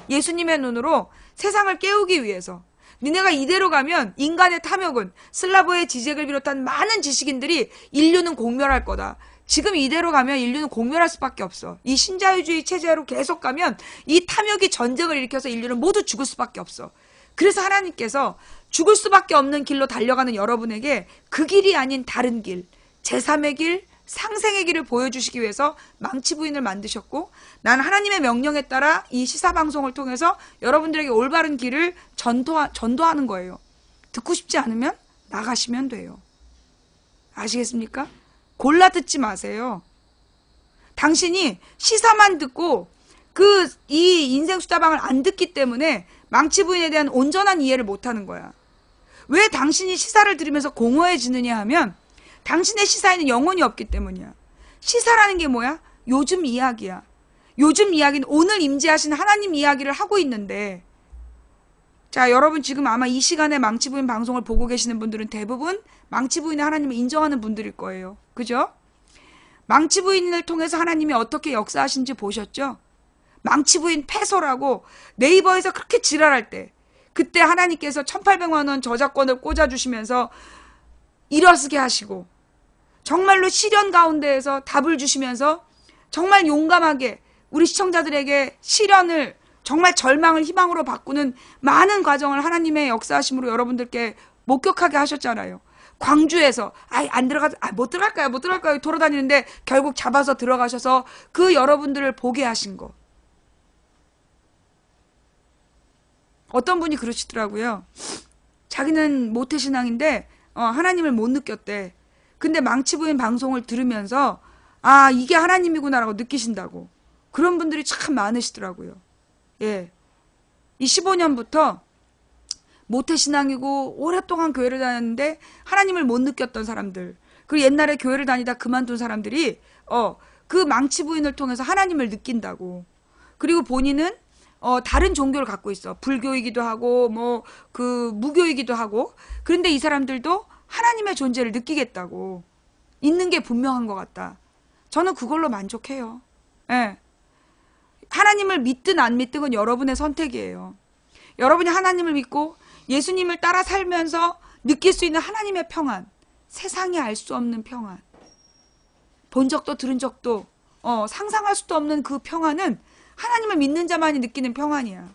예수님의 눈으로 세상을 깨우기 위해서. 니네가 이대로 가면 인간의 탐욕은, 슬라브의 지적을 비롯한 많은 지식인들이 인류는 공멸할 거다. 지금 이대로 가면 인류는 공멸할 수밖에 없어. 이 신자유주의 체제로 계속 가면 이 탐욕이 전쟁을 일으켜서 인류는 모두 죽을 수밖에 없어. 그래서 하나님께서 죽을 수밖에 없는 길로 달려가는 여러분에게 그 길이 아닌 다른 길, 제3의 길, 상생의 길을 보여주시기 위해서 망치부인을 만드셨고, 난 하나님의 명령에 따라 이 시사방송을 통해서 여러분들에게 올바른 길을 전도하는 거예요. 듣고 싶지 않으면 나가시면 돼요. 아시겠습니까? 골라 듣지 마세요. 당신이 시사만 듣고 이 인생수다방을 안 듣기 때문에 망치부인에 대한 온전한 이해를 못하는 거야. 왜 당신이 시사를 들으면서 공허해지느냐 하면, 당신의 시사에는 영혼이 없기 때문이야. 시사라는 게 뭐야? 요즘 이야기야. 요즘 이야기는 오늘 임재하신 하나님 이야기를 하고 있는데, 자, 여러분 지금 아마 이 시간에 망치부인 방송을 보고 계시는 분들은 대부분 망치부인의 하나님을 인정하는 분들일 거예요. 그죠? 망치부인을 통해서 하나님이 어떻게 역사하신지 보셨죠? 망치부인 패소라고 네이버에서 그렇게 지랄할 때, 그때 하나님께서 1,800만 원 저작권을 꽂아주시면서 일어서게 하시고, 정말로 시련 가운데에서 답을 주시면서 정말 용감하게 우리 시청자들에게 시련을 정말 절망을 희망으로 바꾸는 많은 과정을 하나님의 역사하심으로 여러분들께 목격하게 하셨잖아요. 광주에서 못 들어갈까요 돌아다니는데 결국 잡아서 들어가셔서 그 여러분들을 보게 하신 거. 어떤 분이 그러시더라고요. 자기는 모태신앙인데 하나님을 못 느꼈대. 근데 망치부인 방송을 들으면서 이게 하나님이구나라고 느끼신다고. 그런 분들이 참 많으시더라고요. 예. 이 15년부터 모태신앙이고 오랫동안 교회를 다녔는데 하나님을 못 느꼈던 사람들, 그리고 옛날에 교회를 다니다 그만둔 사람들이 그 망치부인을 통해서 하나님을 느낀다고. 그리고 본인은 다른 종교를 갖고 있어. 불교이기도 하고 무교이기도 하고. 그런데 이 사람들도 하나님의 존재를 느끼겠다고. 있는 게 분명한 것 같다. 저는 그걸로 만족해요. 예. 하나님을 믿든 안 믿든 건 여러분의 선택이에요. 여러분이 하나님을 믿고 예수님을 따라 살면서 느낄 수 있는 하나님의 평안, 세상이 알 수 없는 평안, 본 적도 들은 적도 상상할 수도 없는 그 평안은 하나님을 믿는 자만이 느끼는 평안이야.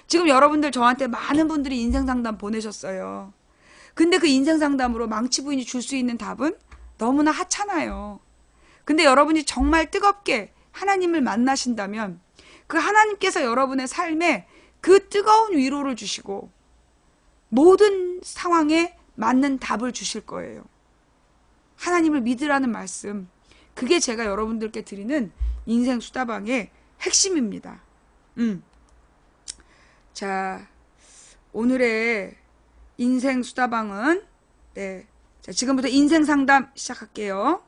지금 여러분들 저한테 많은 분들이 인생상담 보내셨어요. 근데 그 인생상담으로 망치부인이 줄 수 있는 답은 너무나 하찮아요. 근데 여러분이 정말 뜨겁게 하나님을 만나신다면 그 하나님께서 여러분의 삶에 그 뜨거운 위로를 주시고 모든 상황에 맞는 답을 주실 거예요. 하나님을 믿으라는 말씀, 그게 제가 여러분들께 드리는 인생 수다방의 핵심입니다. 자, 오늘의 인생 수다방은, 네. 자, 지금부터 인생 상담 시작할게요.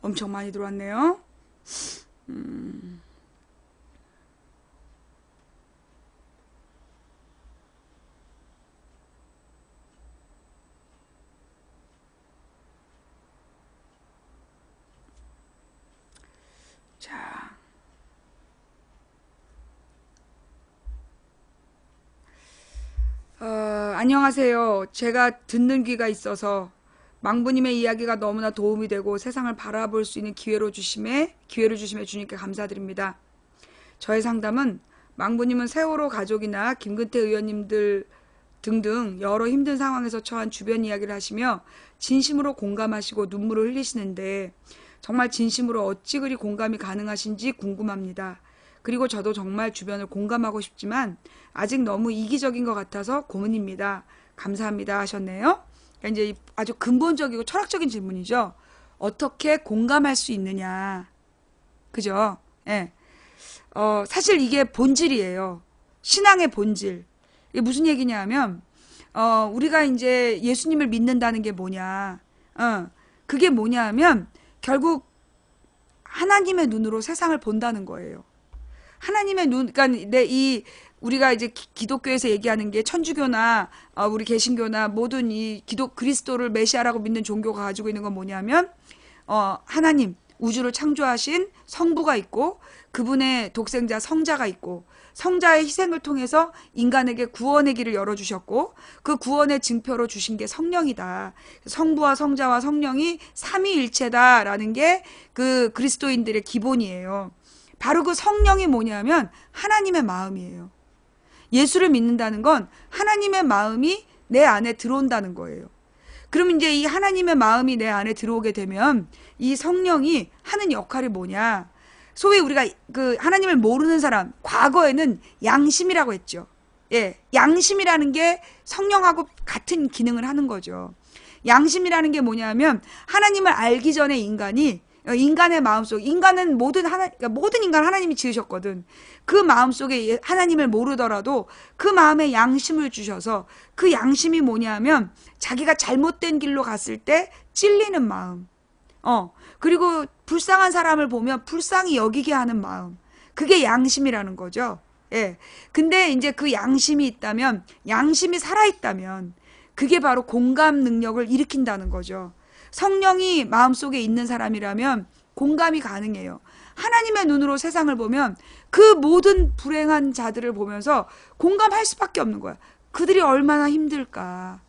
엄청 많이 들어왔네요. 자, 안녕하세요. 제가 듣는 귀가 있어서 망부님의 이야기가 너무나 도움이 되고 세상을 바라볼 수 있는 기회를 주심에 주님께 감사드립니다. 저의 상담은 망부님은 세월호 가족이나 김근태 의원님들 등등 여러 힘든 상황에서 처한 주변 이야기를 하시며 진심으로 공감하시고 눈물을 흘리시는데 정말 진심으로 어찌 그리 공감이 가능하신지 궁금합니다. 그리고 저도 정말 주변을 공감하고 싶지만 아직 너무 이기적인 것 같아서 고민입니다. 감사합니다 하셨네요. 그러니까 이제 아주 근본적이고 철학적인 질문이죠. 어떻게 공감할 수 있느냐. 그죠? 예. 사실 이게 본질이에요. 신앙의 본질. 이게 무슨 얘기냐 하면, 우리가 이제 예수님을 믿는다는 게 뭐냐. 그게 뭐냐 하면, 결국 하나님의 눈으로 세상을 본다는 거예요. 하나님의 눈, 그러니까 우리가 이제 기독교에서 얘기하는 게 천주교나 우리 개신교나 모든 이 그리스도를 메시아라고 믿는 종교가 가지고 있는 건 뭐냐면 하나님, 우주를 창조하신 성부가 있고 그분의 독생자 성자가 있고 성자의 희생을 통해서 인간에게 구원의 길을 열어주셨고 그 구원의 증표로 주신 게 성령이다. 성부와 성자와 성령이 삼위일체다라는 게 그 그리스도인들의 기본이에요. 바로 그 성령이 뭐냐면 하나님의 마음이에요. 예수를 믿는다는 건 하나님의 마음이 내 안에 들어온다는 거예요. 그럼 이제 이 하나님의 마음이 내 안에 들어오게 되면 이 성령이 하는 역할이 뭐냐? 소위 우리가 그 하나님을 모르는 사람, 과거에는 양심이라고 했죠. 예, 양심이라는 게 성령하고 같은 기능을 하는 거죠. 양심이라는 게 뭐냐면 하나님을 알기 전에 인간의 마음속, 인간은 그러니까 모든 인간 하나님이 지으셨거든. 그 마음속에 하나님을 모르더라도 그 마음에 양심을 주셔서 그 양심이 뭐냐면 자기가 잘못된 길로 갔을 때 찔리는 마음. 그리고 불쌍한 사람을 보면 불쌍히 여기게 하는 마음. 그게 양심이라는 거죠. 예. 근데 이제 그 양심이 있다면, 양심이 살아있다면, 그게 바로 공감 능력을 일으킨다는 거죠. 성령이 마음속에 있는 사람이라면 공감이 가능해요. 하나님의 눈으로 세상을 보면 그 모든 불행한 자들을 보면서 공감할 수밖에 없는 거야. 그들이 얼마나 힘들까.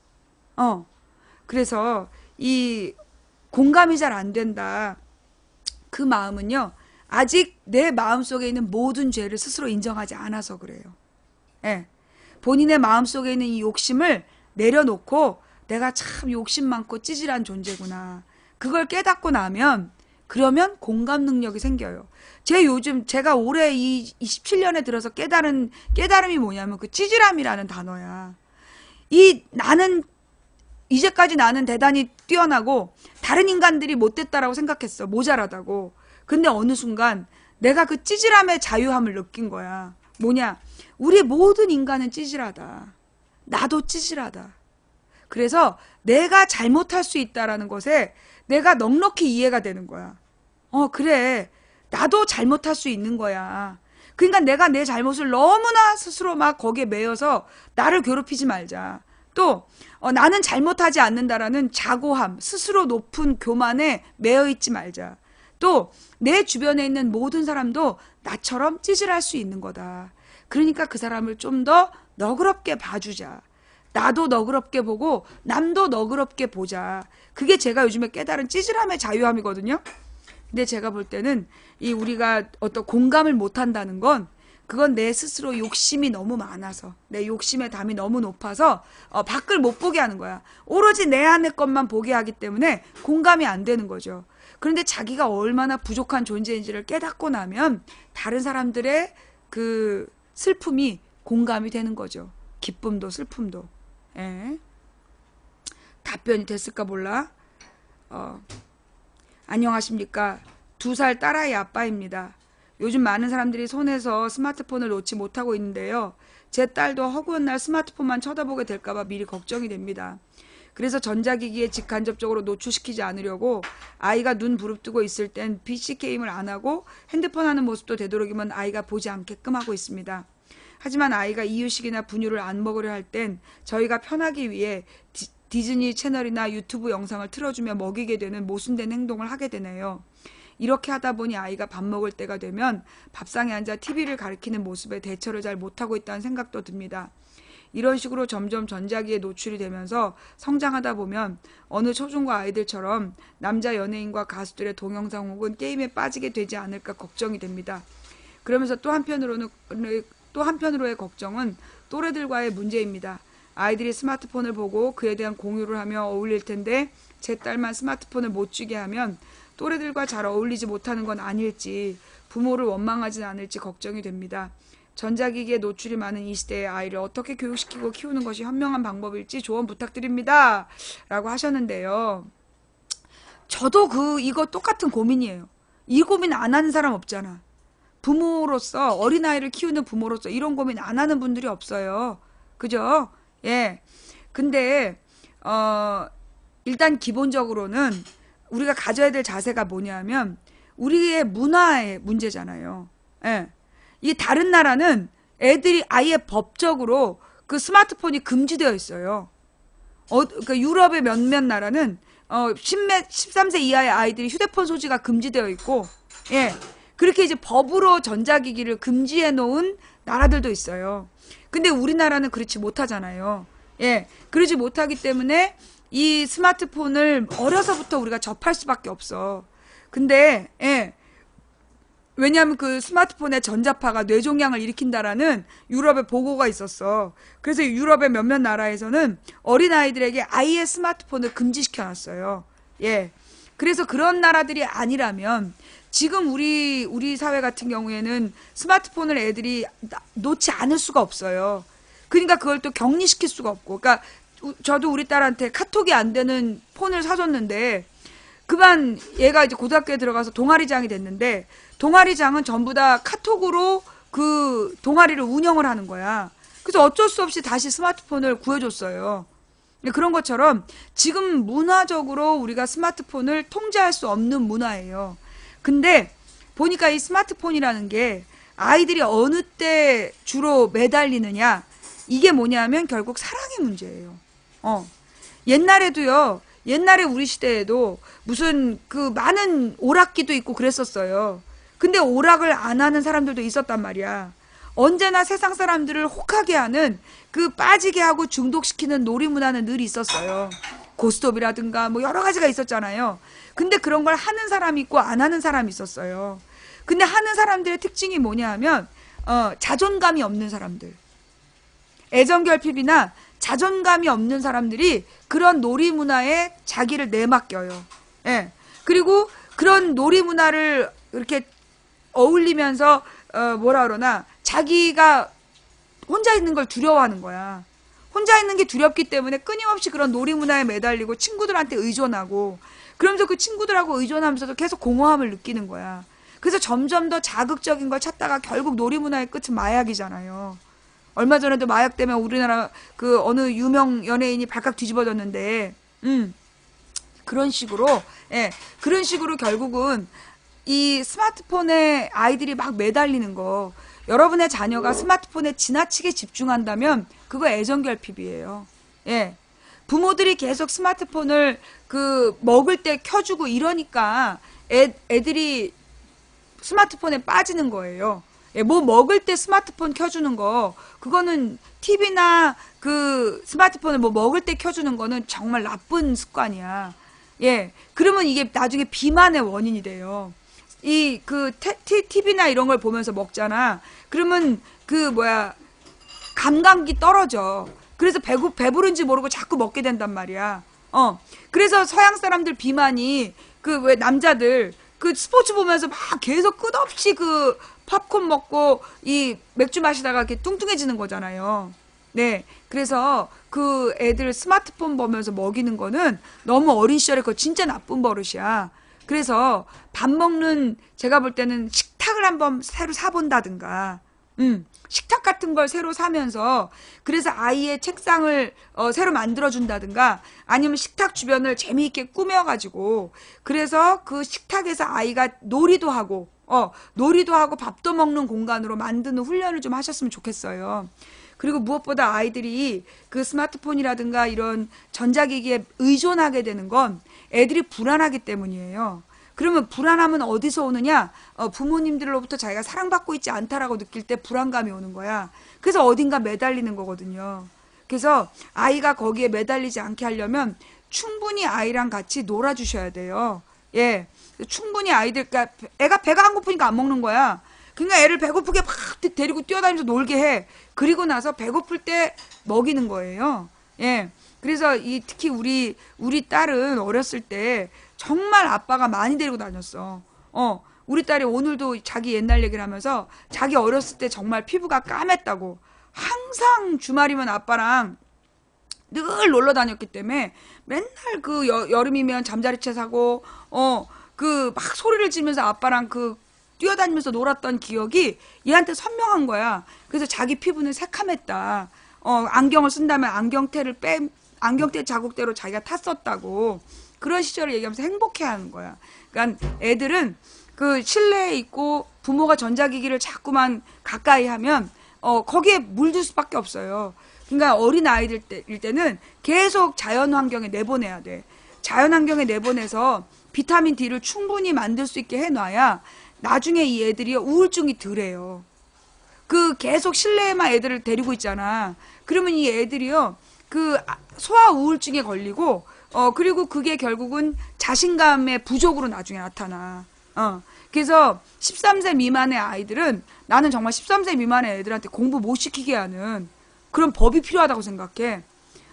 그래서 이 공감이 잘 안 된다. 그 마음은요, 아직 내 마음속에 있는 모든 죄를 스스로 인정하지 않아서 그래요. 예. 본인의 마음속에 있는 이 욕심을 내려놓고 내가 참 욕심 많고 찌질한 존재구나. 그걸 깨닫고 나면 그러면 공감 능력이 생겨요. 제가 올해 이 27년에 들어서 깨달음이 뭐냐면 그 찌질함이라는 단어야. 이제까지 나는 대단히 뛰어나고 다른 인간들이 못됐다라고 생각했어. 모자라다고. 근데 어느 순간 내가 그 찌질함의 자유함을 느낀 거야. 뭐냐? 우리 모든 인간은 찌질하다. 나도 찌질하다. 그래서 내가 잘못할 수 있다라는 것에 내가 넉넉히 이해가 되는 거야. 그래. 나도 잘못할 수 있는 거야. 그러니까 내가 내 잘못을 너무나 스스로 막 거기에 매여서 나를 괴롭히지 말자. 또 나는 잘못하지 않는다라는 자고함, 스스로 높은 교만에 매여 있지 말자. 또 내 주변에 있는 모든 사람도 나처럼 찌질할 수 있는 거다. 그러니까 그 사람을 좀 더 너그럽게 봐주자. 나도 너그럽게 보고 남도 너그럽게 보자. 그게 제가 요즘에 깨달은 찌질함의 자유함이거든요. 근데 제가 볼 때는 우리가 어떤 공감을 못 한다는 건 그건 내 스스로 욕심이 너무 많아서, 내 욕심의 담이 너무 높아서 밖을 못 보게 하는 거야. 오로지 내 안의 것만 보게 하기 때문에 공감이 안 되는 거죠. 그런데 자기가 얼마나 부족한 존재인지를 깨닫고 나면 다른 사람들의 그 슬픔이 공감이 되는 거죠. 기쁨도 슬픔도. 예. 답변이 됐을까 몰라. 안녕하십니까. 2살 딸아이 아빠입니다. 요즘 많은 사람들이 손에서 스마트폰을 놓지 못하고 있는데요. 제 딸도 허구한 날 스마트폰만 쳐다보게 될까봐 미리 걱정이 됩니다. 그래서 전자기기에 직간접적으로 노출시키지 않으려고 아이가 눈 부릅뜨고 있을 땐 PC 게임을 안 하고 핸드폰 하는 모습도 되도록이면 아이가 보지 않게끔 하고 있습니다. 하지만 아이가 이유식이나 분유를 안 먹으려 할 땐 저희가 편하기 위해 디즈니 채널이나 유튜브 영상을 틀어주며 먹이게 되는 모순된 행동을 하게 되네요. 이렇게 하다 보니 아이가 밥 먹을 때가 되면 밥상에 앉아 TV를 가리키는 모습에 대처를 잘 못하고 있다는 생각도 듭니다. 이런 식으로 점점 전자기에 노출이 되면서 성장하다 보면 어느 초중고 아이들처럼 남자 연예인과 가수들의 동영상 혹은 게임에 빠지게 되지 않을까 걱정이 됩니다. 그러면서 또 한편으로의 걱정은 또래들과의 문제입니다. 아이들이 스마트폰을 보고 그에 대한 공유를 하며 어울릴 텐데 제 딸만 스마트폰을 못 쥐게 하면 또래들과 잘 어울리지 못하는 건 아닐지 부모를 원망하진 않을지 걱정이 됩니다. 전자기기에 노출이 많은 이 시대의 아이를 어떻게 교육시키고 키우는 것이 현명한 방법일지 조언 부탁드립니다. 라고 하셨는데요. 저도 이거 똑같은 고민이에요. 이 고민 안 하는 사람 없잖아. 부모로서, 어린아이를 키우는 부모로서 이런 고민 안 하는 분들이 없어요. 그죠? 예. 근데, 일단 기본적으로는 우리가 가져야 될 자세가 뭐냐면, 우리의 문화의 문제잖아요. 예. 이 다른 나라는 애들이 아예 법적으로 그 스마트폰이 금지되어 있어요. 그 유럽의 몇몇 나라는 13세 이하의 아이들이 휴대폰 소지가 금지되어 있고, 예. 그렇게 이제 법으로 전자기기를 금지해 놓은 나라들도 있어요. 근데 우리나라는 그렇지 못하잖아요. 예. 그러지 못하기 때문에 이 스마트폰을 어려서부터 우리가 접할 수밖에 없어. 근데, 예. 왜냐하면 그 스마트폰의 전자파가 뇌종양을 일으킨다라는 유럽의 보고가 있었어. 그래서 유럽의 몇몇 나라에서는 어린아이들에게 아예 스마트폰을 금지시켜놨어요. 예. 그래서 그런 나라들이 아니라면 지금 우리 사회 같은 경우에는 스마트폰을 애들이 놓지 않을 수가 없어요. 그러니까 그걸 또 격리시킬 수가 없고. 그러니까 저도 우리 딸한테 카톡이 안 되는 폰을 사줬는데 그만 얘가 이제 고등학교에 들어가서 동아리장이 됐는데 동아리장은 전부 다 카톡으로 그 동아리를 운영을 하는 거야. 그래서 어쩔 수 없이 다시 스마트폰을 구해줬어요. 그런 것처럼 지금 문화적으로 우리가 스마트폰을 통제할 수 없는 문화예요. 근데 보니까 이 스마트폰이라는 게 아이들이 어느 때 주로 매달리느냐, 이게 뭐냐면 결국 사랑의 문제예요. 옛날에도요, 옛날에 우리 시대에도 무슨 그 많은 오락기도 있고 그랬었어요. 근데 오락을 안 하는 사람들도 있었단 말이야. 언제나 세상 사람들을 혹하게 하는 그 빠지게 하고 중독시키는 놀이문화는 늘 있었어요. 고스톱이라든가 뭐 여러 가지가 있었잖아요. 근데 그런 걸 하는 사람이 있고 안 하는 사람이 있었어요. 근데 하는 사람들의 특징이 뭐냐 하면 자존감이 없는 사람들, 애정결핍이나 자존감이 없는 사람들이 그런 놀이문화에 자기를 내맡겨요. 예. 그리고 그런 놀이문화를 이렇게 어울리면서 뭐라 그러나 자기가 혼자 있는 걸 두려워하는 거야. 혼자 있는 게 두렵기 때문에 끊임없이 그런 놀이문화에 매달리고 친구들한테 의존하고, 그러면서 그 친구들하고 의존하면서도 계속 공허함을 느끼는 거야. 그래서 점점 더 자극적인 걸 찾다가 결국 놀이문화의 끝은 마약이잖아요. 얼마 전에도 마약 때문에 우리나라 그 어느 유명 연예인이 발칵 뒤집어졌는데, 그런 식으로, 예, 그런 식으로 결국은 이 스마트폰에 아이들이 막 매달리는 거, 여러분의 자녀가 스마트폰에 지나치게 집중한다면 그거 애정결핍이에요. 예. 부모들이 계속 스마트폰을 그 먹을 때 켜주고 이러니까 애들이 스마트폰에 빠지는 거예요. 예, 뭐 먹을 때 스마트폰 켜주는 거, 그거는 TV나 그 스마트폰을 뭐 먹을 때 켜주는 거는 정말 나쁜 습관이야. 예. 그러면 이게 나중에 비만의 원인이 돼요. TV나 이런 걸 보면서 먹잖아. 그러면 감각이 떨어져. 그래서 배부른지 모르고 자꾸 먹게 된단 말이야. 그래서 서양 사람들 비만이 왜 남자들 그 스포츠 보면서 막 계속 끝없이 그 팝콘 먹고 이 맥주 마시다가 이렇게 뚱뚱해지는 거잖아요. 네. 그래서 그 애들 스마트폰 보면서 먹이는 거는 너무 어린 시절에 그거 진짜 나쁜 버릇이야. 그래서 밥 먹는 제가 볼 때는 식탁을 한번 새로 사본다든가, 식탁 같은 걸 새로 사면서 그래서 아이의 책상을 새로 만들어준다든가 아니면 식탁 주변을 재미있게 꾸며가지고 그래서 그 식탁에서 아이가 놀이도 하고 밥도 먹는 공간으로 만드는 훈련을 좀 하셨으면 좋겠어요. 그리고 무엇보다 아이들이 그 스마트폰이라든가 이런 전자기기에 의존하게 되는 건 애들이 불안하기 때문이에요. 그러면 불안함은 어디서 오느냐? 부모님들로부터 자기가 사랑받고 있지 않다라고 느낄 때 불안감이 오는 거야. 그래서 어딘가 매달리는 거거든요. 그래서 아이가 거기에 매달리지 않게 하려면 충분히 아이랑 같이 놀아주셔야 돼요. 예. 충분히 아이들, 그러니까 애가 배가 안 고프니까 안 먹는 거야. 그러니까 애를 배고프게 막 데리고 뛰어다니면서 놀게 해. 그리고 나서 배고플 때 먹이는 거예요. 예. 그래서 특히 우리 딸은 어렸을 때 정말 아빠가 많이 데리고 다녔어. 우리 딸이 오늘도 자기 옛날 얘기를 하면서 자기 어렸을 때 정말 피부가 까맸다고. 항상 주말이면 아빠랑 늘 놀러 다녔기 때문에 맨날 그 여름이면 잠자리채 사고, 그 막 소리를 지면서 아빠랑 그 뛰어다니면서 놀았던 기억이 얘한테 선명한 거야. 그래서 자기 피부는 새카맸다. 안경을 쓴다면 안경테 자국대로 자기가 탔었다고. 그런 시절을 얘기하면서 행복해하는 거야. 그러니까 애들은 그 실내에 있고 부모가 전자기기를 자꾸만 가까이 하면 거기에 물들 수밖에 없어요. 그러니까 어린 아이들 일 때는 계속 자연 환경에 내보내야 돼. 자연 환경에 내보내서 비타민 D를 충분히 만들 수 있게 해놔야 나중에 이 애들이 우울증이 덜해요. 그 계속 실내에만 애들을 데리고 있잖아. 그러면 이 애들이요, 그 소아 우울증에 걸리고, 그리고 그게 결국은 자신감의 부족으로 나중에 나타나. 그래서 13세 미만의 아이들은 나는 정말 13세 미만의 애들한테 공부 못 시키게 하는 그런 법이 필요하다고 생각해.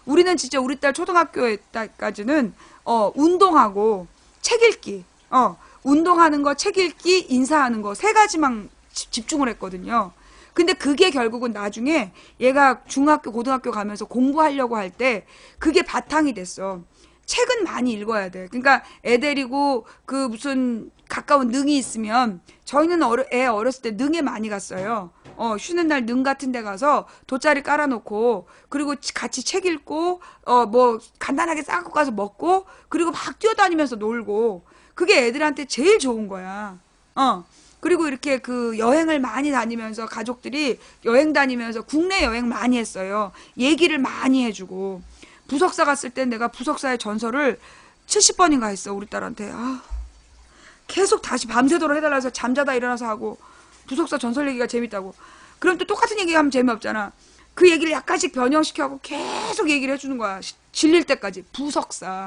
우리는 진짜 우리 딸 초등학교 때까지는 운동하고 책 읽기, 운동하는 거, 책 읽기, 인사하는 거 세 가지만 집중을 했거든요. 근데 그게 결국은 나중에 얘가 중학교, 고등학교 가면서 공부하려고 할 때 그게 바탕이 됐어. 책은 많이 읽어야 돼. 그러니까 애 데리고 그 무슨 가까운 능이 있으면 저희는 애 어렸을 때 능에 많이 갔어요. 쉬는 날 능 같은 데 가서 돗자리 깔아놓고 그리고 같이 책 읽고 뭐 간단하게 싸고 가서 먹고 그리고 막 뛰어다니면서 놀고 그게 애들한테 제일 좋은 거야. 그리고 이렇게 그 여행을 많이 다니면서 가족들이 여행 다니면서 국내 여행 많이 했어요. 얘기를 많이 해주고 부석사 갔을 때 내가 부석사의 전설을 70번인가 했어. 우리 딸한테. 계속 다시 밤새도록 해달라 해서 잠자다 일어나서 하고 부석사 전설 얘기가 재밌다고. 그럼 또 똑같은 얘기하면 재미없잖아. 그 얘기를 약간씩 변형시켜갖고 계속 얘기를 해주는 거야. 질릴 때까지. 부석사라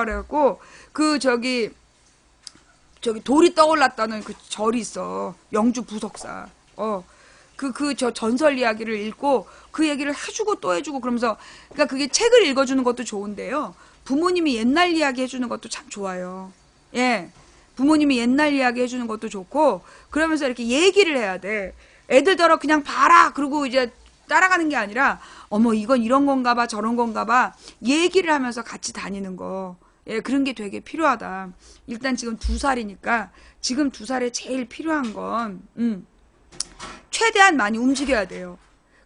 그래갖고 그 저기 돌이 떠올랐다는 그 절이 있어. 영주 부석사. 저 전설 이야기를 읽고 그 얘기를 해주고 또 해주고 그러면서 그러니까 그게 책을 읽어주는 것도 좋은데요. 부모님이 옛날 이야기 해주는 것도 참 좋아요. 예. 부모님이 옛날 이야기 해주는 것도 좋고 그러면서 이렇게 얘기를 해야 돼. 애들더러 그냥 봐라 그러고 이제 따라가는 게 아니라 어머 이건 이런 건가 봐 저런 건가 봐 얘기를 하면서 같이 다니는 거. 예, 그런 게 되게 필요하다. 일단 지금 2살이니까 지금 2살에 제일 필요한 건 최대한 많이 움직여야 돼요.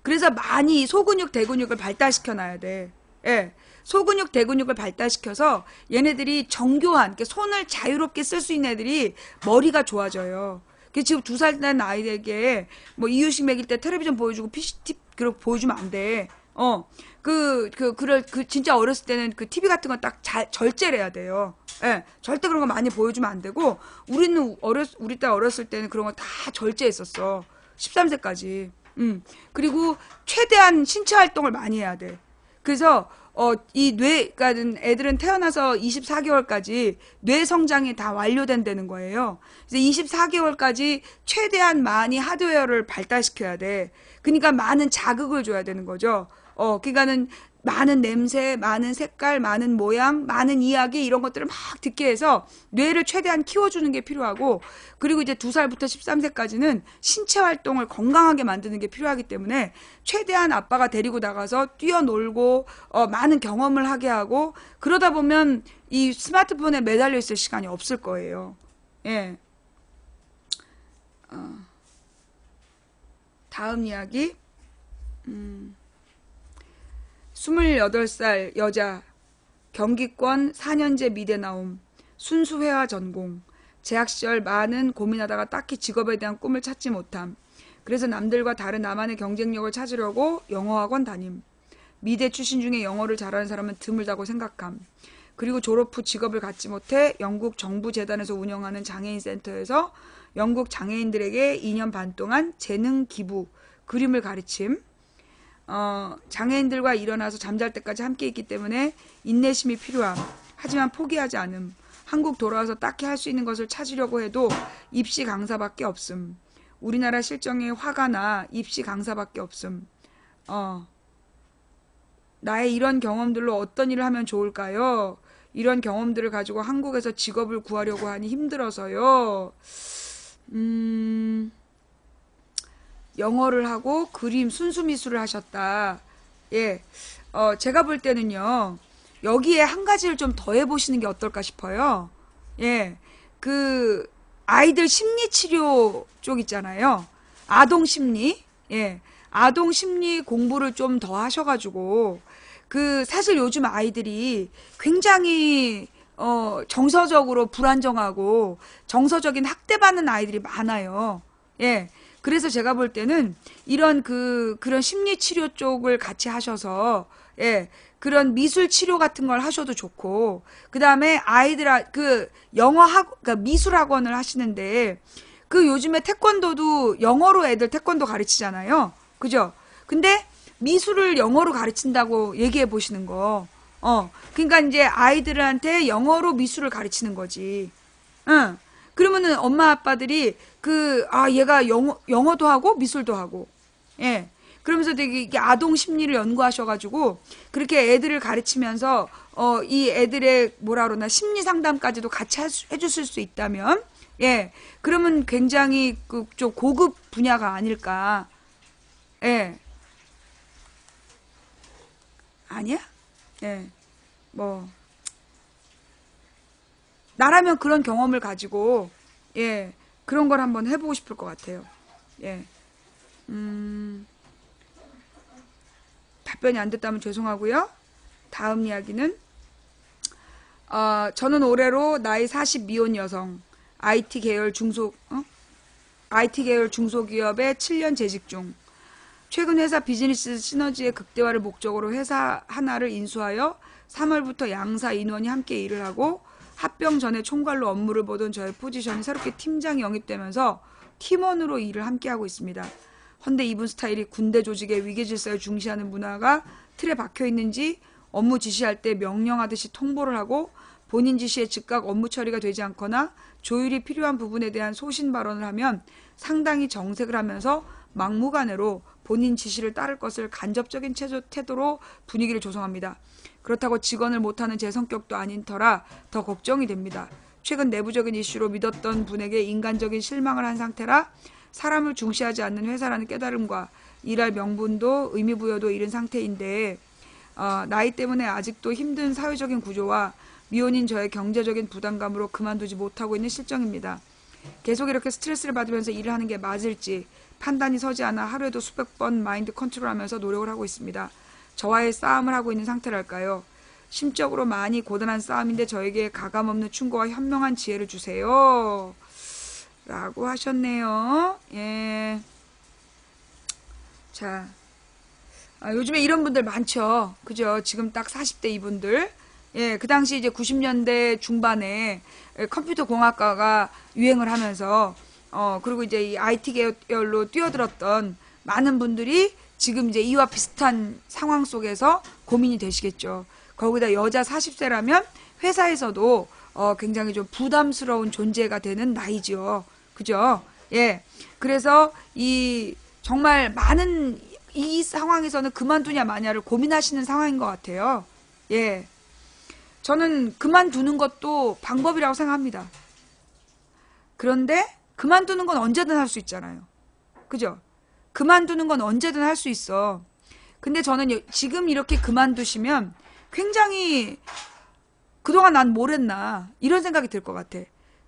그래서 많이 소근육, 대근육을 발달시켜 놔야 돼. 예. 소근육, 대근육을 발달시켜서 얘네들이 정교한, 그러니까 손을 자유롭게 쓸 수 있는 애들이 머리가 좋아져요. 그래서 지금 2살 된 아이들에게 뭐 이유식 먹일 때 텔레비전 보여주고 PCT 그렇게 보여주면 안 돼. 진짜 어렸을 때는 그 TV 같은 건 딱 절제를 해야 돼요. 예. 절대 그런 거 많이 보여주면 안 되고, 우리 딸 어렸을 때는 그런 거 다 절제했었어. 13세까지. 그리고 최대한 신체 활동을 많이 해야 돼. 그래서, 그러니까 애들은 태어나서 24개월까지 뇌 성장이 다 완료된다는 거예요. 그래서 24개월까지 최대한 많이 하드웨어를 발달시켜야 돼. 그러니까 많은 자극을 줘야 되는 거죠. 그러니까는 많은 냄새, 많은 색깔, 많은 모양, 많은 이야기 이런 것들을 막 듣게 해서 뇌를 최대한 키워주는 게 필요하고, 그리고 이제 2살부터 13세까지는 신체 활동을 건강하게 만드는 게 필요하기 때문에 최대한 아빠가 데리고 나가서 뛰어놀고 많은 경험을 하게 하고, 그러다 보면 이 스마트폰에 매달려 있을 시간이 없을 거예요. 예. 다음 이야기. 28살 여자, 경기권 4년제 미대 나옴, 순수 회화 전공, 재학 시절 많은 고민하다가 딱히 직업에 대한 꿈을 찾지 못함. 그래서 남들과 다른 나만의 경쟁력을 찾으려고 영어학원 다님. 미대 출신 중에 영어를 잘하는 사람은 드물다고 생각함. 그리고 졸업 후 직업을 갖지 못해 영국 정부 재단에서 운영하는 장애인 센터에서 영국 장애인들에게 2년 반 동안 재능 기부, 그림을 가르침. 장애인들과 일어나서 잠잘 때까지 함께 있기 때문에 인내심이 필요함. 하지만 포기하지 않음. 한국 돌아와서 딱히 할 수 있는 것을 찾으려고 해도 입시 강사밖에 없음. 우리나라 실정에 화가 나 입시 강사밖에 없음. 나의 이런 경험들로 어떤 일을 하면 좋을까요? 이런 경험들을 가지고 한국에서 직업을 구하려고 하니 힘들어서요. 영어를 하고 그림, 순수 미술을 하셨다. 예. 제가 볼 때는요, 여기에 한 가지를 좀 더 해보시는 게 어떨까 싶어요. 예. 아이들 심리 치료 쪽 있잖아요. 아동 심리. 예. 아동 심리 공부를 좀 더 하셔가지고, 사실 요즘 아이들이 굉장히, 정서적으로 불안정하고, 정서적인 학대받는 아이들이 많아요. 예. 그래서 제가 볼 때는 이런 그런 심리 치료 쪽을 같이 하셔서, 예, 그런 미술 치료 같은 걸 하셔도 좋고, 그 다음에 그러니까 미술 학원을 하시는데, 요즘에 태권도도 영어로 애들 태권도 가르치잖아요. 그죠? 근데 미술을 영어로 가르친다고 얘기해 보시는 거. 그러니까 이제 아이들한테 영어로 미술을 가르치는 거지. 응. 그러면은 엄마 아빠들이 얘가 영어도 하고 미술도 하고, 예. 그러면서 되게 이게 아동 심리를 연구하셔가지고 그렇게 애들을 가르치면서 이 애들의 뭐라 그러나 심리 상담까지도 같이 해주실 수 있다면, 예. 그러면 굉장히 좀 고급 분야가 아닐까. 예. 아니야? 예. 뭐. 나라면 그런 경험을 가지고, 예, 그런 걸 한번 해보고 싶을 것 같아요. 예. 답변이 안 됐다면 죄송하고요. 다음 이야기는, 저는 올해로 나이 40 미혼 여성, IT 계열 중소기업에 7년 재직 중, 최근 회사 비즈니스 시너지의 극대화를 목적으로 회사 하나를 인수하여 3월부터 양사 인원이 함께 일을 하고, 합병 전에 총괄로 업무를 보던 저의 포지션이 새롭게 팀장이 영입되면서 팀원으로 일을 함께하고 있습니다. 헌데 이분 스타일이 군대 조직의 위계질서를 중시하는 문화가 틀에 박혀 있는지 업무 지시할 때 명령하듯이 통보를 하고 본인 지시에 즉각 업무 처리가 되지 않거나 조율이 필요한 부분에 대한 소신 발언을 하면 상당히 정색을 하면서 막무가내로 본인 지시를 따를 것을 간접적인 태도로 분위기를 조성합니다. 그렇다고 직언을 못하는 제 성격도 아닌 터라 더 걱정이 됩니다. 최근 내부적인 이슈로 믿었던 분에게 인간적인 실망을 한 상태라 사람을 중시하지 않는 회사라는 깨달음과 일할 명분도 의미부여도 잃은 상태인데, 나이 때문에 아직도 힘든 사회적인 구조와 미혼인 저의 경제적인 부담감으로 그만두지 못하고 있는 실정입니다. 계속 이렇게 스트레스를 받으면서 일을 하는 게 맞을지 판단이 서지 않아 하루에도 수백 번 마인드 컨트롤하면서 노력을 하고 있습니다. 저와의 싸움을 하고 있는 상태랄까요. 심적으로 많이 고단한 싸움인데 저에게 가감없는 충고와 현명한 지혜를 주세요. 라고 하셨네요. 예. 자, 요즘에 이런 분들 많죠. 그죠? 지금 딱 40대 이분들. 예, 그 당시 이제 90년대 중반에 컴퓨터 공학과가 유행을 하면서, 그리고 이제 이 IT 계열로 뛰어들었던 많은 분들이 지금 이제 이와 비슷한 상황 속에서 고민이 되시겠죠. 거기다 여자 40세라면 회사에서도 굉장히 좀 부담스러운 존재가 되는 나이죠. 그죠? 예. 그래서 정말 많은 이 상황에서는 그만두냐 마냐를 고민하시는 상황인 것 같아요. 예. 저는 그만두는 것도 방법이라고 생각합니다. 그런데 그만두는 건 언제든 할 수 있잖아요. 그죠? 그만두는 건 언제든 할 수 있어. 근데 저는 지금 이렇게 그만두시면 굉장히 그동안 난 뭘 했나 이런 생각이 들 것 같아.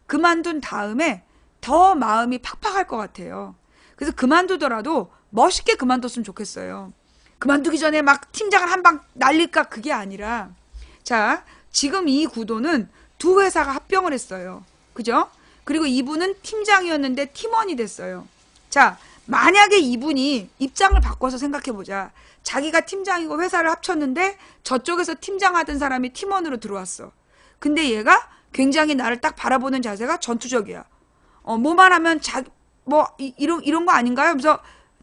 그만둔 다음에 더 마음이 팍팍할 것 같아요. 그래서 그만두더라도 멋있게 그만뒀으면 좋겠어요. 그만두기 전에 막 팀장을 한 방 날릴까 그게 아니라, 자, 지금 이 구도는 두 회사가 합병을 했어요. 그죠? 그리고 이분은 팀장이었는데 팀원이 됐어요. 자, 만약에 이분이 입장을 바꿔서 생각해보자. 자기가 팀장이고 회사를 합쳤는데 저쪽에서 팀장하던 사람이 팀원으로 들어왔어. 근데 얘가 굉장히 나를 딱 바라보는 자세가 전투적이야. 뭐만 하면 이런 거 아닌가요? 하면서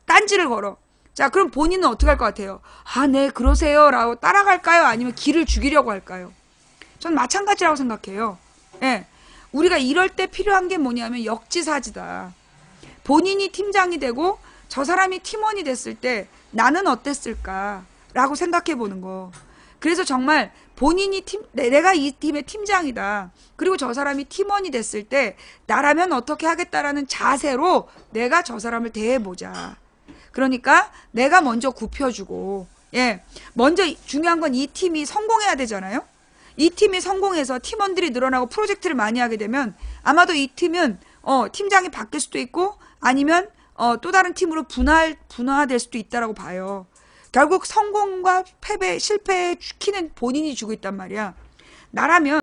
딴지를 걸어. 자, 그럼 본인은 어떻게 할 것 같아요? 아, 네, 그러세요. 라고 따라갈까요? 아니면 길을 죽이려고 할까요? 전 마찬가지라고 생각해요. 예. 우리가 이럴 때 필요한 게 뭐냐면 역지사지다. 본인이 팀장이 되고 저 사람이 팀원이 됐을 때 나는 어땠을까? 라고 생각해 보는 거. 그래서 정말 본인이 내가 이 팀의 팀장이다. 그리고 저 사람이 팀원이 됐을 때 나라면 어떻게 하겠다라는 자세로 내가 저 사람을 대해보자. 그러니까 내가 먼저 굽혀주고, 예. 먼저 중요한 건 이 팀이 성공해야 되잖아요? 이 팀이 성공해서 팀원들이 늘어나고 프로젝트를 많이 하게 되면 아마도 이 팀은, 팀장이 바뀔 수도 있고 아니면, 또 다른 팀으로 분화될 수도 있다라고 봐요. 결국 성공과 패배, 실패의 키는 본인이 주고 있단 말이야. 나라면